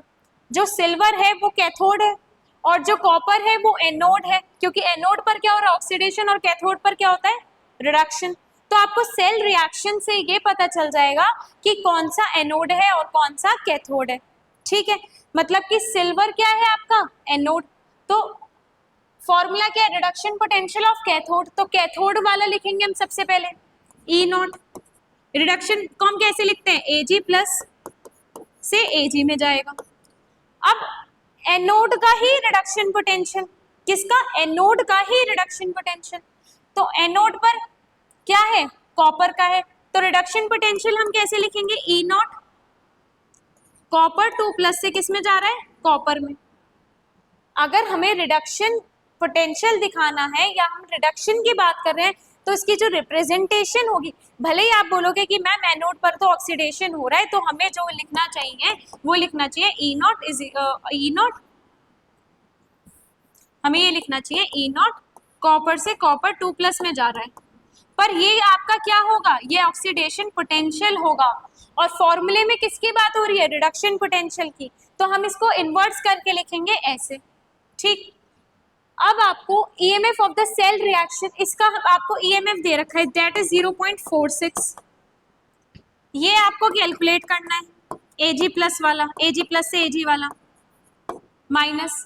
जो सिल्वर है वो कैथोड है और जो कॉपर है वो एनोड है, क्योंकि एनोड पर क्या हो रहा है, ऑक्सीडेशन, और कैथोड पर क्या होता है, रिडक्शन। तो आपको सेल रिएक्शन से ये पता चल जाएगा कि कौन सा एनोड है और कौन सा कैथोड है। ठीक है, मतलब कि सिल्वर क्या है आपका, एनोड, तो फॉर्मूला क्या है, रिडक्शन पोटेंशियल ऑफ कैथोड, तो कैथोड वाला लिखेंगे हम सबसे पहले, ई नॉट, रिडक्शन को हम कैसे लिखते हैं, Ag प्लस से Ag में जाएगा। अब एनोड का ही रिडक्शन पोटेंशियल, किसका, एनोड का ही रिडक्शन पोटेंशियल, तो एनोड पर क्या है, कॉपर का है, तो रिडक्शन पोटेंशियल हम कैसे लिखेंगे, ई नॉट कॉपर 2 प्लस से किस में जा रहा है, कॉपर में। अगर हमें रिडक्शन पोटेंशियल दिखाना है या हम रिडक्शन की बात कर रहे हैं तो इसकी जो रिप्रेजेंटेशन होगी, भले ही आप बोलोगे कि मैम एनोड पर तो ऑक्सीडेशन हो रहा है, तो हमें जो लिखना चाहिए वो लिखना चाहिए ई नॉट इज ई नॉट, हमें ये लिखना चाहिए ई नॉट कॉपर से कॉपर 2 प्लस में जा रहा है, पर ये आपका क्या होगा, ये ऑक्सीडेशन पोटेंशियल होगा, और फॉर्मूले में किसकी बात हो रही है, रिडक्शन पोटेंशियल की, तो हम इसको इन्वर्स करके लिखेंगे ऐसे। ठीक, अब आपको EMF of the cell reaction, इसका आपको ईएमएफ दे रखा है, दैट इज 0.46, ये आपको कैलकुलेट करना है, Ag प्लस वाला, Ag प्लस से Ag वाला माइनस,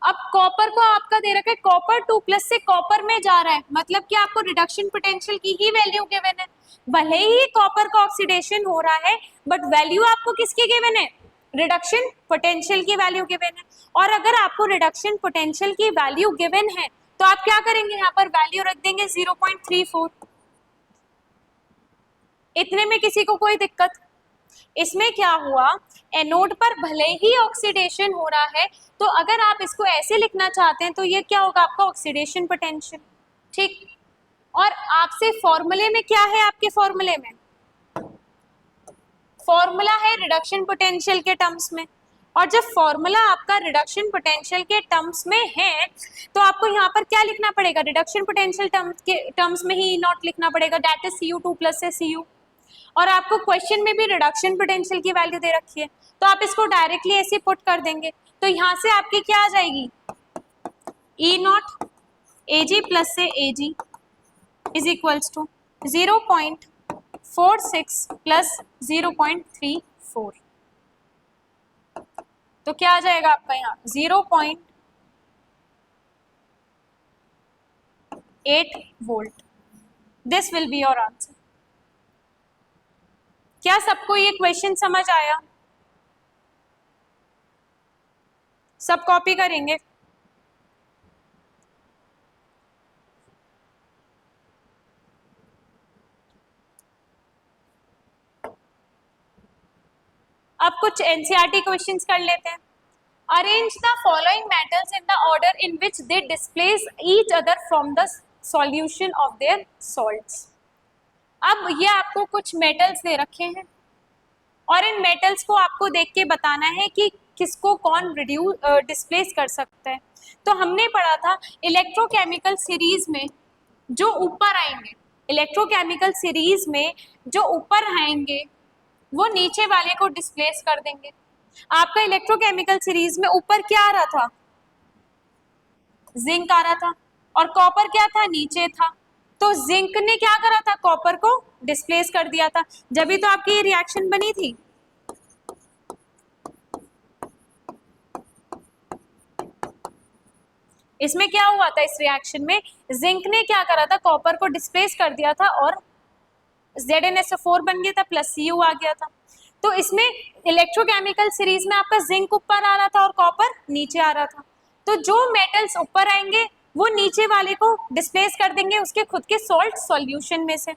अब कॉपर को आपका दे रखा है, कॉपर 2 प्लस से कॉपर में जा रहा है, मतलब कि आपको रिडक्शन पोटेंशियल की ही वैल्यू गिवन है, भले ही कॉपर का ऑक्सीडेशन हो रहा है बट वैल्यू आपको किसकी गिवन है, रिडक्शन पोटेंशियल की वैल्यू गिवन है। और अगर आपको रिडक्शन पोटेंशियल की वैल्यू गिवन है तो आप क्या करेंगे, यहाँ पर वैल्यू रख देंगे 0.34, इतने में किसी को कोई दिक्कत। इसमें क्या हुआ, एनोड पर भले ही ऑक्सीडेशन हो रहा है, तो अगर आप इसको ऐसे लिखना चाहते हैं तो ये क्या होगा आपका ऑक्सीडेशन पोटेंशियल। ठीक, और आपसे फॉर्मूले में क्या है, आपके फॉर्मूले में फॉर्मूला है रिडक्शन पोटेंशियल के टर्म्स में, और जब फॉर्मूला आपका रिडक्शन पोटेंशियल के टर्म्स में है तो आपको यहाँ पर क्या लिखना पड़ेगा, रिडक्शन पोटेंशियल टर्म्स में ही नॉट लिखना पड़ेगा, दैट इज Cu2 प्लस से Cu, और आपको क्वेश्चन में भी रिडक्शन पोटेंशियल की वैल्यू दे रखी है, तो आप इसको डायरेक्टली ऐसे पुट कर देंगे, तो यहाँ से आपकी क्या आ जाएगी, ई नॉट Ag प्लस से Ag is equals to 0.46 plus 0.34, तो क्या आ जाएगा आपका यहाँ 0.8 volt. This will be your answer. क्या सबको ये क्वेश्चन समझ आया, सब कॉपी करेंगे। अब कुछ एनसीईआरटी क्वेश्चंस कर लेते हैं। Arrange the following metals in the order in which they displace each other from the solution of their salts. अब ये आपको कुछ मेटल्स दे रखे हैं और इन मेटल्स को आपको देख के बताना है कि किसको कौन डिस्प्लेस कर सकता है। तो हमने पढ़ा था इलेक्ट्रोकेमिकल सीरीज में जो ऊपर आएंगे, इलेक्ट्रोकेमिकल सीरीज में जो ऊपर आएंगे वो नीचे वाले को डिस्प्लेस कर देंगे। आपका इलेक्ट्रोकेमिकल सीरीज में ऊपर क्या आ रहा था, जिंक आ रहा था, और कॉपर क्या था, नीचे था। तो जिंक ने क्या करा था, कॉपर को डिस्प्लेस कर दिया था, जब भी तो आपकी ये रिएक्शन बनी थी। इसमें क्या हुआ था, इस रिएक्शन में जिंक ने क्या करा था, कॉपर को डिस्प्लेस कर दिया था और ZnSO4 बन गया था, प्लस Cu आ गया था। तो इसमें इलेक्ट्रोकेमिकल सीरीज में आपका जिंक ऊपर आ रहा था और कॉपर नीचे आ रहा था। तो जो मेटल्स ऊपर आएंगे वो नीचे वाले को डिस्प्लेस कर देंगे उसके खुद के सॉल्ट सॉल्यूशन में से।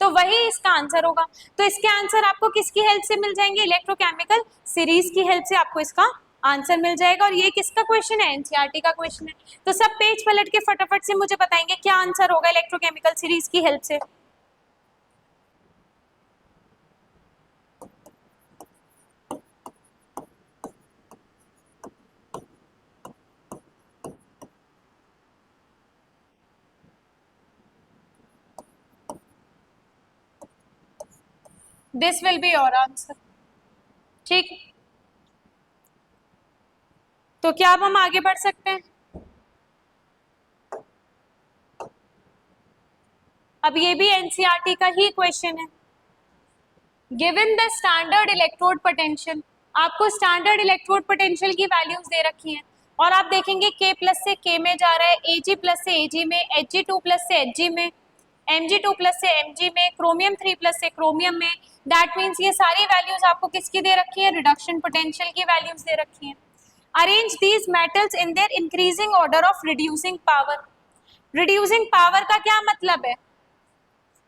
तो वही इसका आंसर होगा। तो इसके आंसर आपको किसकी हेल्प से मिल जाएंगे, इलेक्ट्रोकेमिकल सीरीज की हेल्प से आपको इसका आंसर मिल जाएगा। और ये किसका क्वेश्चन है, एनसीईआरटी का क्वेश्चन है। तो सब पेज पलट के फटाफट से मुझे बताएंगे क्या आंसर होगा इलेक्ट्रोकेमिकल सीरीज की हेल्प से। This will be your answer. ठीक, तो क्या अब हम आगे बढ़ सकते हैं। अब ये भी एनसीईआरटी का ही क्वेश्चन है। Given the standard electrode potential, आपको स्टैंडर्ड इलेक्ट्रोड पोटेंशियल की वैल्यूज दे रखी हैं और आप देखेंगे K प्लस से K में जा रहा है, Ag प्लस से Ag में, Hg2 प्लस से Hg में, Mg2 प्लस से Mg में, क्रोमियम 3 प्लस से क्रोमियम में। दैट मीन्स ये सारी वैल्यूज आपको किसकी दे रखी है, रिडक्शन पोटेंशियल की वैल्यूज दे रखी हैं। Arrange these metals in their increasing order of reducing power. Reducing power का क्या मतलब है,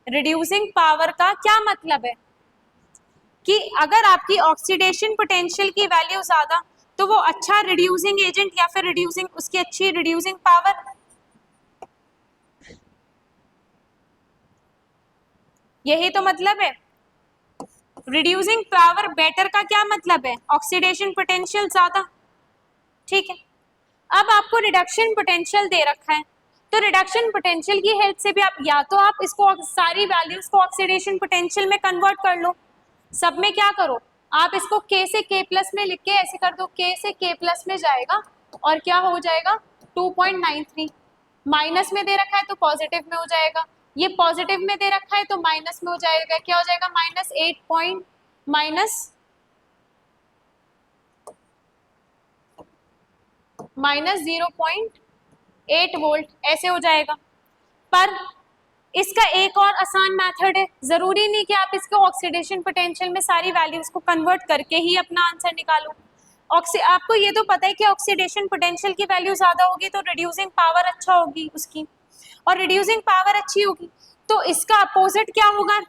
रिड्यूसिंग पावर का क्या मतलब है कि अगर आपकी ऑक्सीडेशन पोटेंशियल की वैल्यू ज्यादा तो वो अच्छा रिड्यूसिंग एजेंट या फिर रिड्यूसिंग उसकी अच्छी रिड्यूसिंग पावर। यही तो मतलब है, रिड्यूसिंग पावर बेटर का क्या मतलब है, ऑक्सीडेशन पोटेंशियल ज्यादा। ठीक है, अब आपको रिडक्शन पोटेंशियल दे रखा है तो रिडक्शन पोटेंशियल की हेल्प से भी आप या तो आप इसको सारी वैल्यूज को ऑक्सीडेशन पोटेंशियल में कन्वर्ट कर लो। सब में क्या करो, आप इसको K से K प्लस में लिख के ऐसे कर दो, K से K प्लस में जाएगा और क्या हो जाएगा 2.93, माइनस में दे रखा है तो पॉजिटिव में हो जाएगा, ये पॉजिटिव में दे रखा है तो माइनस में हो जाएगा, क्या हो जाएगा माइनस 0.8 वोल्ट ऐसे हो जाएगा। पर इसका एक और आसान मेथड है, जरूरी नहीं कि आप इसको ऑक्सीडेशन पोटेंशियल में सारी वैल्यूज को कन्वर्ट करके ही अपना आंसर निकालो। आपको ये तो पता है कि ऑक्सीडेशन पोटेंशियल की वैल्यू ज्यादा होगी तो रिड्यूसिंग पावर अच्छा होगी उसकी, और रिड्यूसिंग पावर अच्छी होगी तो इसका अपोजिट क्या होगा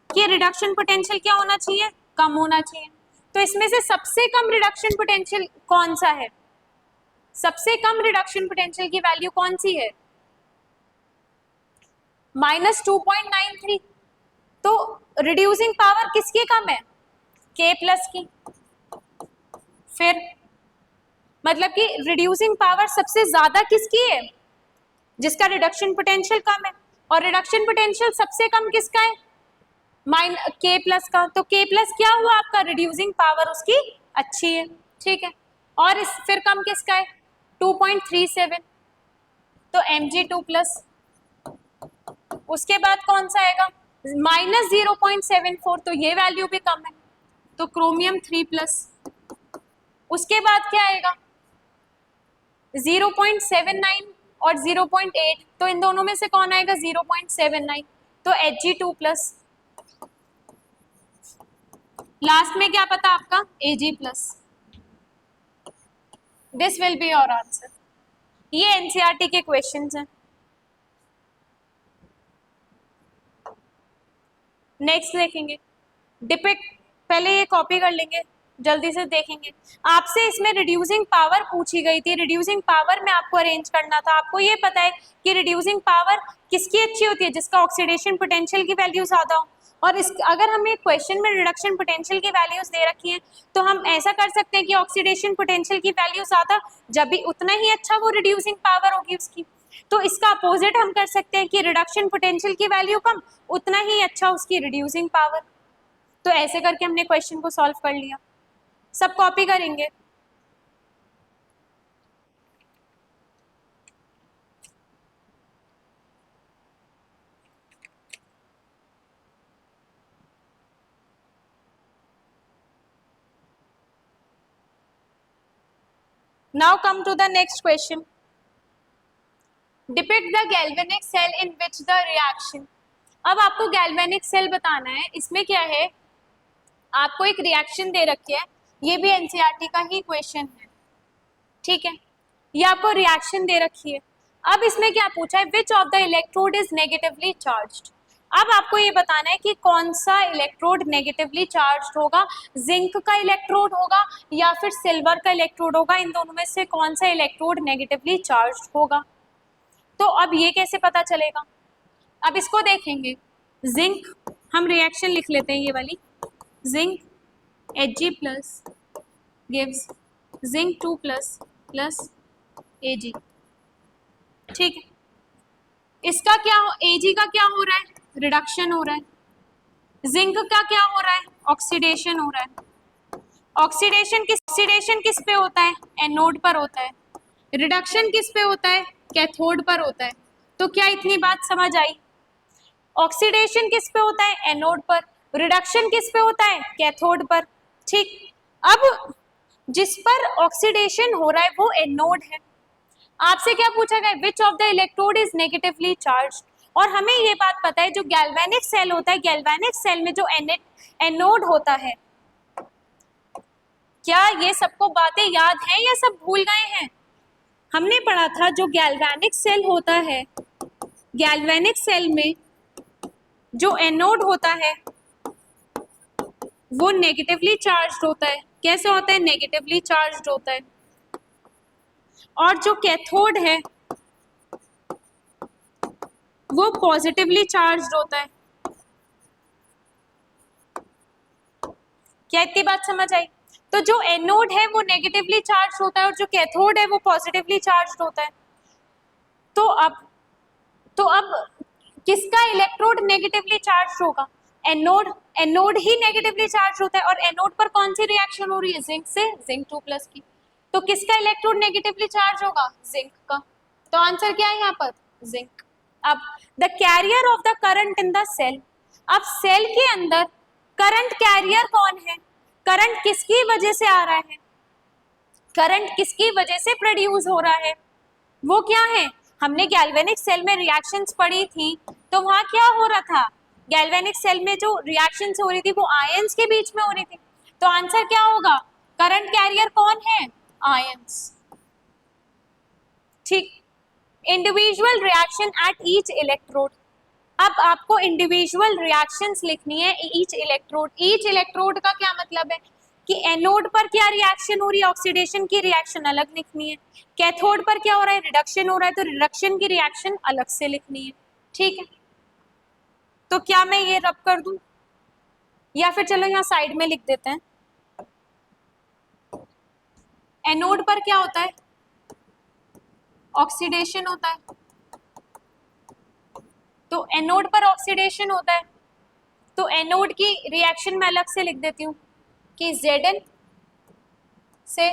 कि रिडक्शन पोटेंशियल क्या होना चाहिए, कम होना चाहिए। तो इसमें से सबसे कम रिडक्शन पोटेंशियल कौन सा है, सबसे कम रिडक्शन पोटेंशियल की वैल्यू कौन सी है, -2.93। तो रिड्यूसिंग पावर किसकी कम है, K प्लस की। फिर मतलब कि रिड्यूसिंग पावर सबसे ज्यादा किसकी है, जिसका रिडक्शन पोटेंशियल कम है, और रिडक्शन पोटेंशियल सबसे कम किसका है, K प्लस का। तो K प्लस क्या हुआ आपका, रिड्यूसिंग पावर उसकी अच्छी है। ठीक है, और इस फिर कम किसका है 2.37, तो Mg2 प्लस। उसके बाद कौन सा आएगा -0.74, तो ये वैल्यू भी कम है तो क्रोमियम 3 प्लस। उसके बाद क्या आएगा 0.79 और 0.8, तो इन दोनों में से कौन आएगा 0.79, तो Hg2 प्लस। लास्ट में क्या पता आपका Ag plus. This will be your answer. ये एनसीईआरटी के क्वेश्चंस हैं। नेक्स्ट देखेंगे डिपिक्ट, पहले ये कॉपी कर लेंगे जल्दी से देखेंगे। आपसे इसमें रिड्यूसिंग पावर पूछी गई थी, रिड्यूसिंग पावर में आपको अरेंज करना था। आपको ये पता है कि रिड्यूसिंग पावर किसकी अच्छी होती है, जिसका ऑक्सीडेशन पोटेंशियल की वैल्यू ज्यादा हो। और इस अगर हमें क्वेश्चन में रिडक्शन पोटेंशियल की वैल्यूज दे रखी हैं तो हम ऐसा कर सकते हैं कि ऑक्सीडेशन पोटेंशियल की वैल्यू ज़्यादा, जब भी उतना ही अच्छा वो रिड्यूसिंग पावर होगी उसकी। तो इसका अपोजिट हम कर सकते हैं कि रिडक्शन पोटेंशियल की वैल्यू कम, उतना ही अच्छा उसकी रिड्यूसिंग पावर। तो ऐसे करके हमने क्वेश्चन को सॉल्व कर लिया। सब कॉपी करेंगे। Now come to the next question. Depict the galvanic cell in which the reaction. अब आपको गैल्वेनिक सेल बताना है। इसमें क्या है, आपको एक रिएक्शन दे रखी है, ये भी एनसीईआरटी का ही क्वेश्चन है, ठीक है। ये आपको रिएक्शन दे रखी है। अब इसमें क्या पूछा है, which of the electrode is negatively charged. अब आपको ये बताना है कि कौन सा इलेक्ट्रोड नेगेटिवली चार्ज्ड होगा, जिंक का इलेक्ट्रोड होगा या फिर सिल्वर का इलेक्ट्रोड होगा, इन दोनों में से कौन सा इलेक्ट्रोड नेगेटिवली चार्ज्ड होगा। तो अब ये कैसे पता चलेगा, अब इसको देखेंगे। जिंक, हम रिएक्शन लिख लेते हैं ये वाली, zinc Hg plus gives zinc 2 plus Ag, ठीक है। इसका क्या हो, Ag का क्या हो रहा है, रिडक्शन हो रहा है। जिंक का क्या हो रहा है, ऑक्सीडेशन हो रहा है। ऑक्सीडेशन किस पे होता है, एनोड पर होता है। रिडक्शन किस पे होता है, कैथोड पर होता है। तो क्या इतनी बात समझ आई, ऑक्सीडेशन किस पे होता है, एनोड पर, रिडक्शन किस पे होता है, कैथोड पर, ठीक। अब जिस पर ऑक्सीडेशन हो रहा है वो एनोड है। आपसे क्या पूछा गया, which of the electrode is negatively charge. और हमें ये बात पता है जो गैल्वेनिक सेल होता है, गैल्वेनिक सेल में जो एनोड होता है, क्या ये सबको बातें याद हैं या सब भूल गए हैं। हमने पढ़ा था जो गैल्वेनिक सेल होता है, गैल्वेनिक सेल में जो एनोड होता है वो नेगेटिवली चार्ज्ड होता है। कैसे होता है, नेगेटिवली चार्ज्ड होता है। और जो कैथोड है वो पॉजिटिवली चार्ज्ड होता है। क्या इतनी बात समझ आई। तो जो एनोड है वो नेगेटिवली चार्ज्ड होता है और जो कैथोड है वो पॉजिटिवली चार्ज्ड होता है। तो अब किसका इलेक्ट्रोड नेगेटिवली चार्ज होगा, एनोड ही नेगेटिवली चार्ज होता है। और एनोड पर कौन सी रिएक्शन हो रही है, जिंक से जिंक 2 प्लस की। तो किसका इलेक्ट्रोड नेगेटिवली चार्ज होगा, जिंक का। तो आंसर क्या है यहाँ पर, जिंक। अब the carrier of the current in the cell. अब सेल के अंदर करंट कैरियर कौन है, करंट किसकी वजह से आ रहा है, करंट किसकी वजह से प्रोड्यूस हो रहा है, वो क्या है। हमने गैल्वेनिक सेल में रिएक्शंस पढ़ी थी, तो वहां क्या हो रहा था, गैल्वेनिक सेल में जो रिएक्शंस हो रही थी वो आयंस के बीच में हो रही थी। तो आंसर क्या होगा, करंट कैरियर कौन है, आयंस, ठीक। Individual reaction at each electrode. अब आपको इंडिविजुअल रिएक्शंस लिखनी है ईच इलेक्ट्रोड। ईच इलेक्ट्रोड का क्या मतलब है कि एनोड पर क्या रिएक्शन हो रही है, ऑक्सीडेशन की रिएक्शन अलग लिखनी है। कैथोड पर क्या हो रहा है, रिडक्शन हो रहा है, तो रिडक्शन की रिएक्शन अलग से लिखनी है, ठीक है। तो क्या मैं ये रब कर दूं या फिर चलो यहाँ साइड में लिख देते हैं। एनोड पर क्या होता है, ऑक्सीडेशन होता है। तो एनोड पर ऑक्सीडेशन होता है, तो एनोड की रिएक्शन मैं अलग से लिख देती हूँ कि Zn से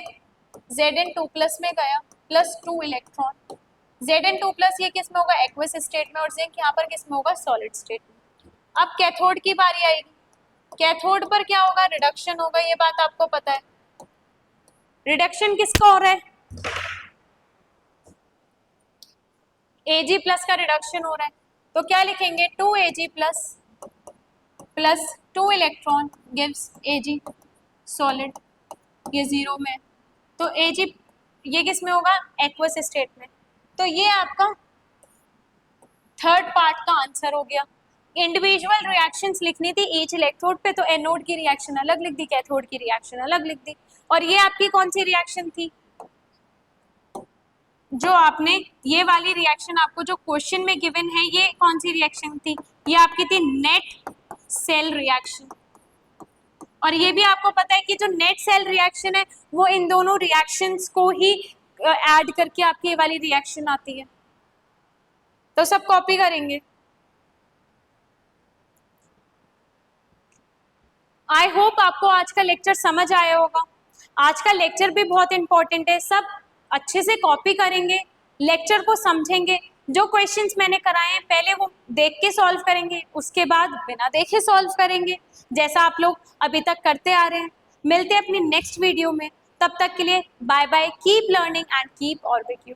Zn2 प्लस में गया प्लस 2 इलेक्ट्रॉन। Zn2 प्लस ये किस में होगा, एक्वस स्टेट में, और जिंक यहाँ पर किस में होगा, सॉलिड स्टेट में। अब कैथोड की बारी आएगी, कैथोड पर क्या होगा, रिडक्शन होगा, ये बात आपको पता है। रिडक्शन किसका हो रहा है, Ag प्लस का रिडक्शन हो रहा है। तो क्या लिखेंगे, 2Ag plus 2 electron gives Ag solid, ये 0 में। तो Ag ये किस में होगा, एक्वस स्टेट में। तो ये आपका थर्ड पार्ट का आंसर हो गया। इंडिविजुअल रिएक्शंस लिखनी थी ईच इलेक्ट्रोड पे, तो एनोड की रिएक्शन अलग लिख दी, कैथोड की रिएक्शन अलग लिख दी। और ये आपकी कौन सी रिएक्शन थी, जो आपने ये वाली रिएक्शन आपको जो क्वेश्चन में गिवन है, ये कौन सी रिएक्शन थी, ये आपकी थी नेट सेल रिएक्शन। और ये भी आपको पता है कि जो नेट सेल रिएक्शन है वो इन दोनों रिएक्शंस को ही ऐड करके आपकी ये वाली रिएक्शन आती है। तो सब कॉपी करेंगे। आई होप आपको आज का लेक्चर समझ आया होगा। आज का लेक्चर भी बहुत इंपॉर्टेंट है, सब अच्छे से कॉपी करेंगे, लेक्चर को समझेंगे। जो क्वेश्चंस मैंने कराए हैं पहले वो देख के सॉल्व करेंगे, उसके बाद बिना देखे सॉल्व करेंगे, जैसा आप लोग अभी तक करते आ रहे हैं। मिलते हैं अपनी नेक्स्ट वीडियो में, तब तक के लिए bye bye, keep learning and keep orbit you.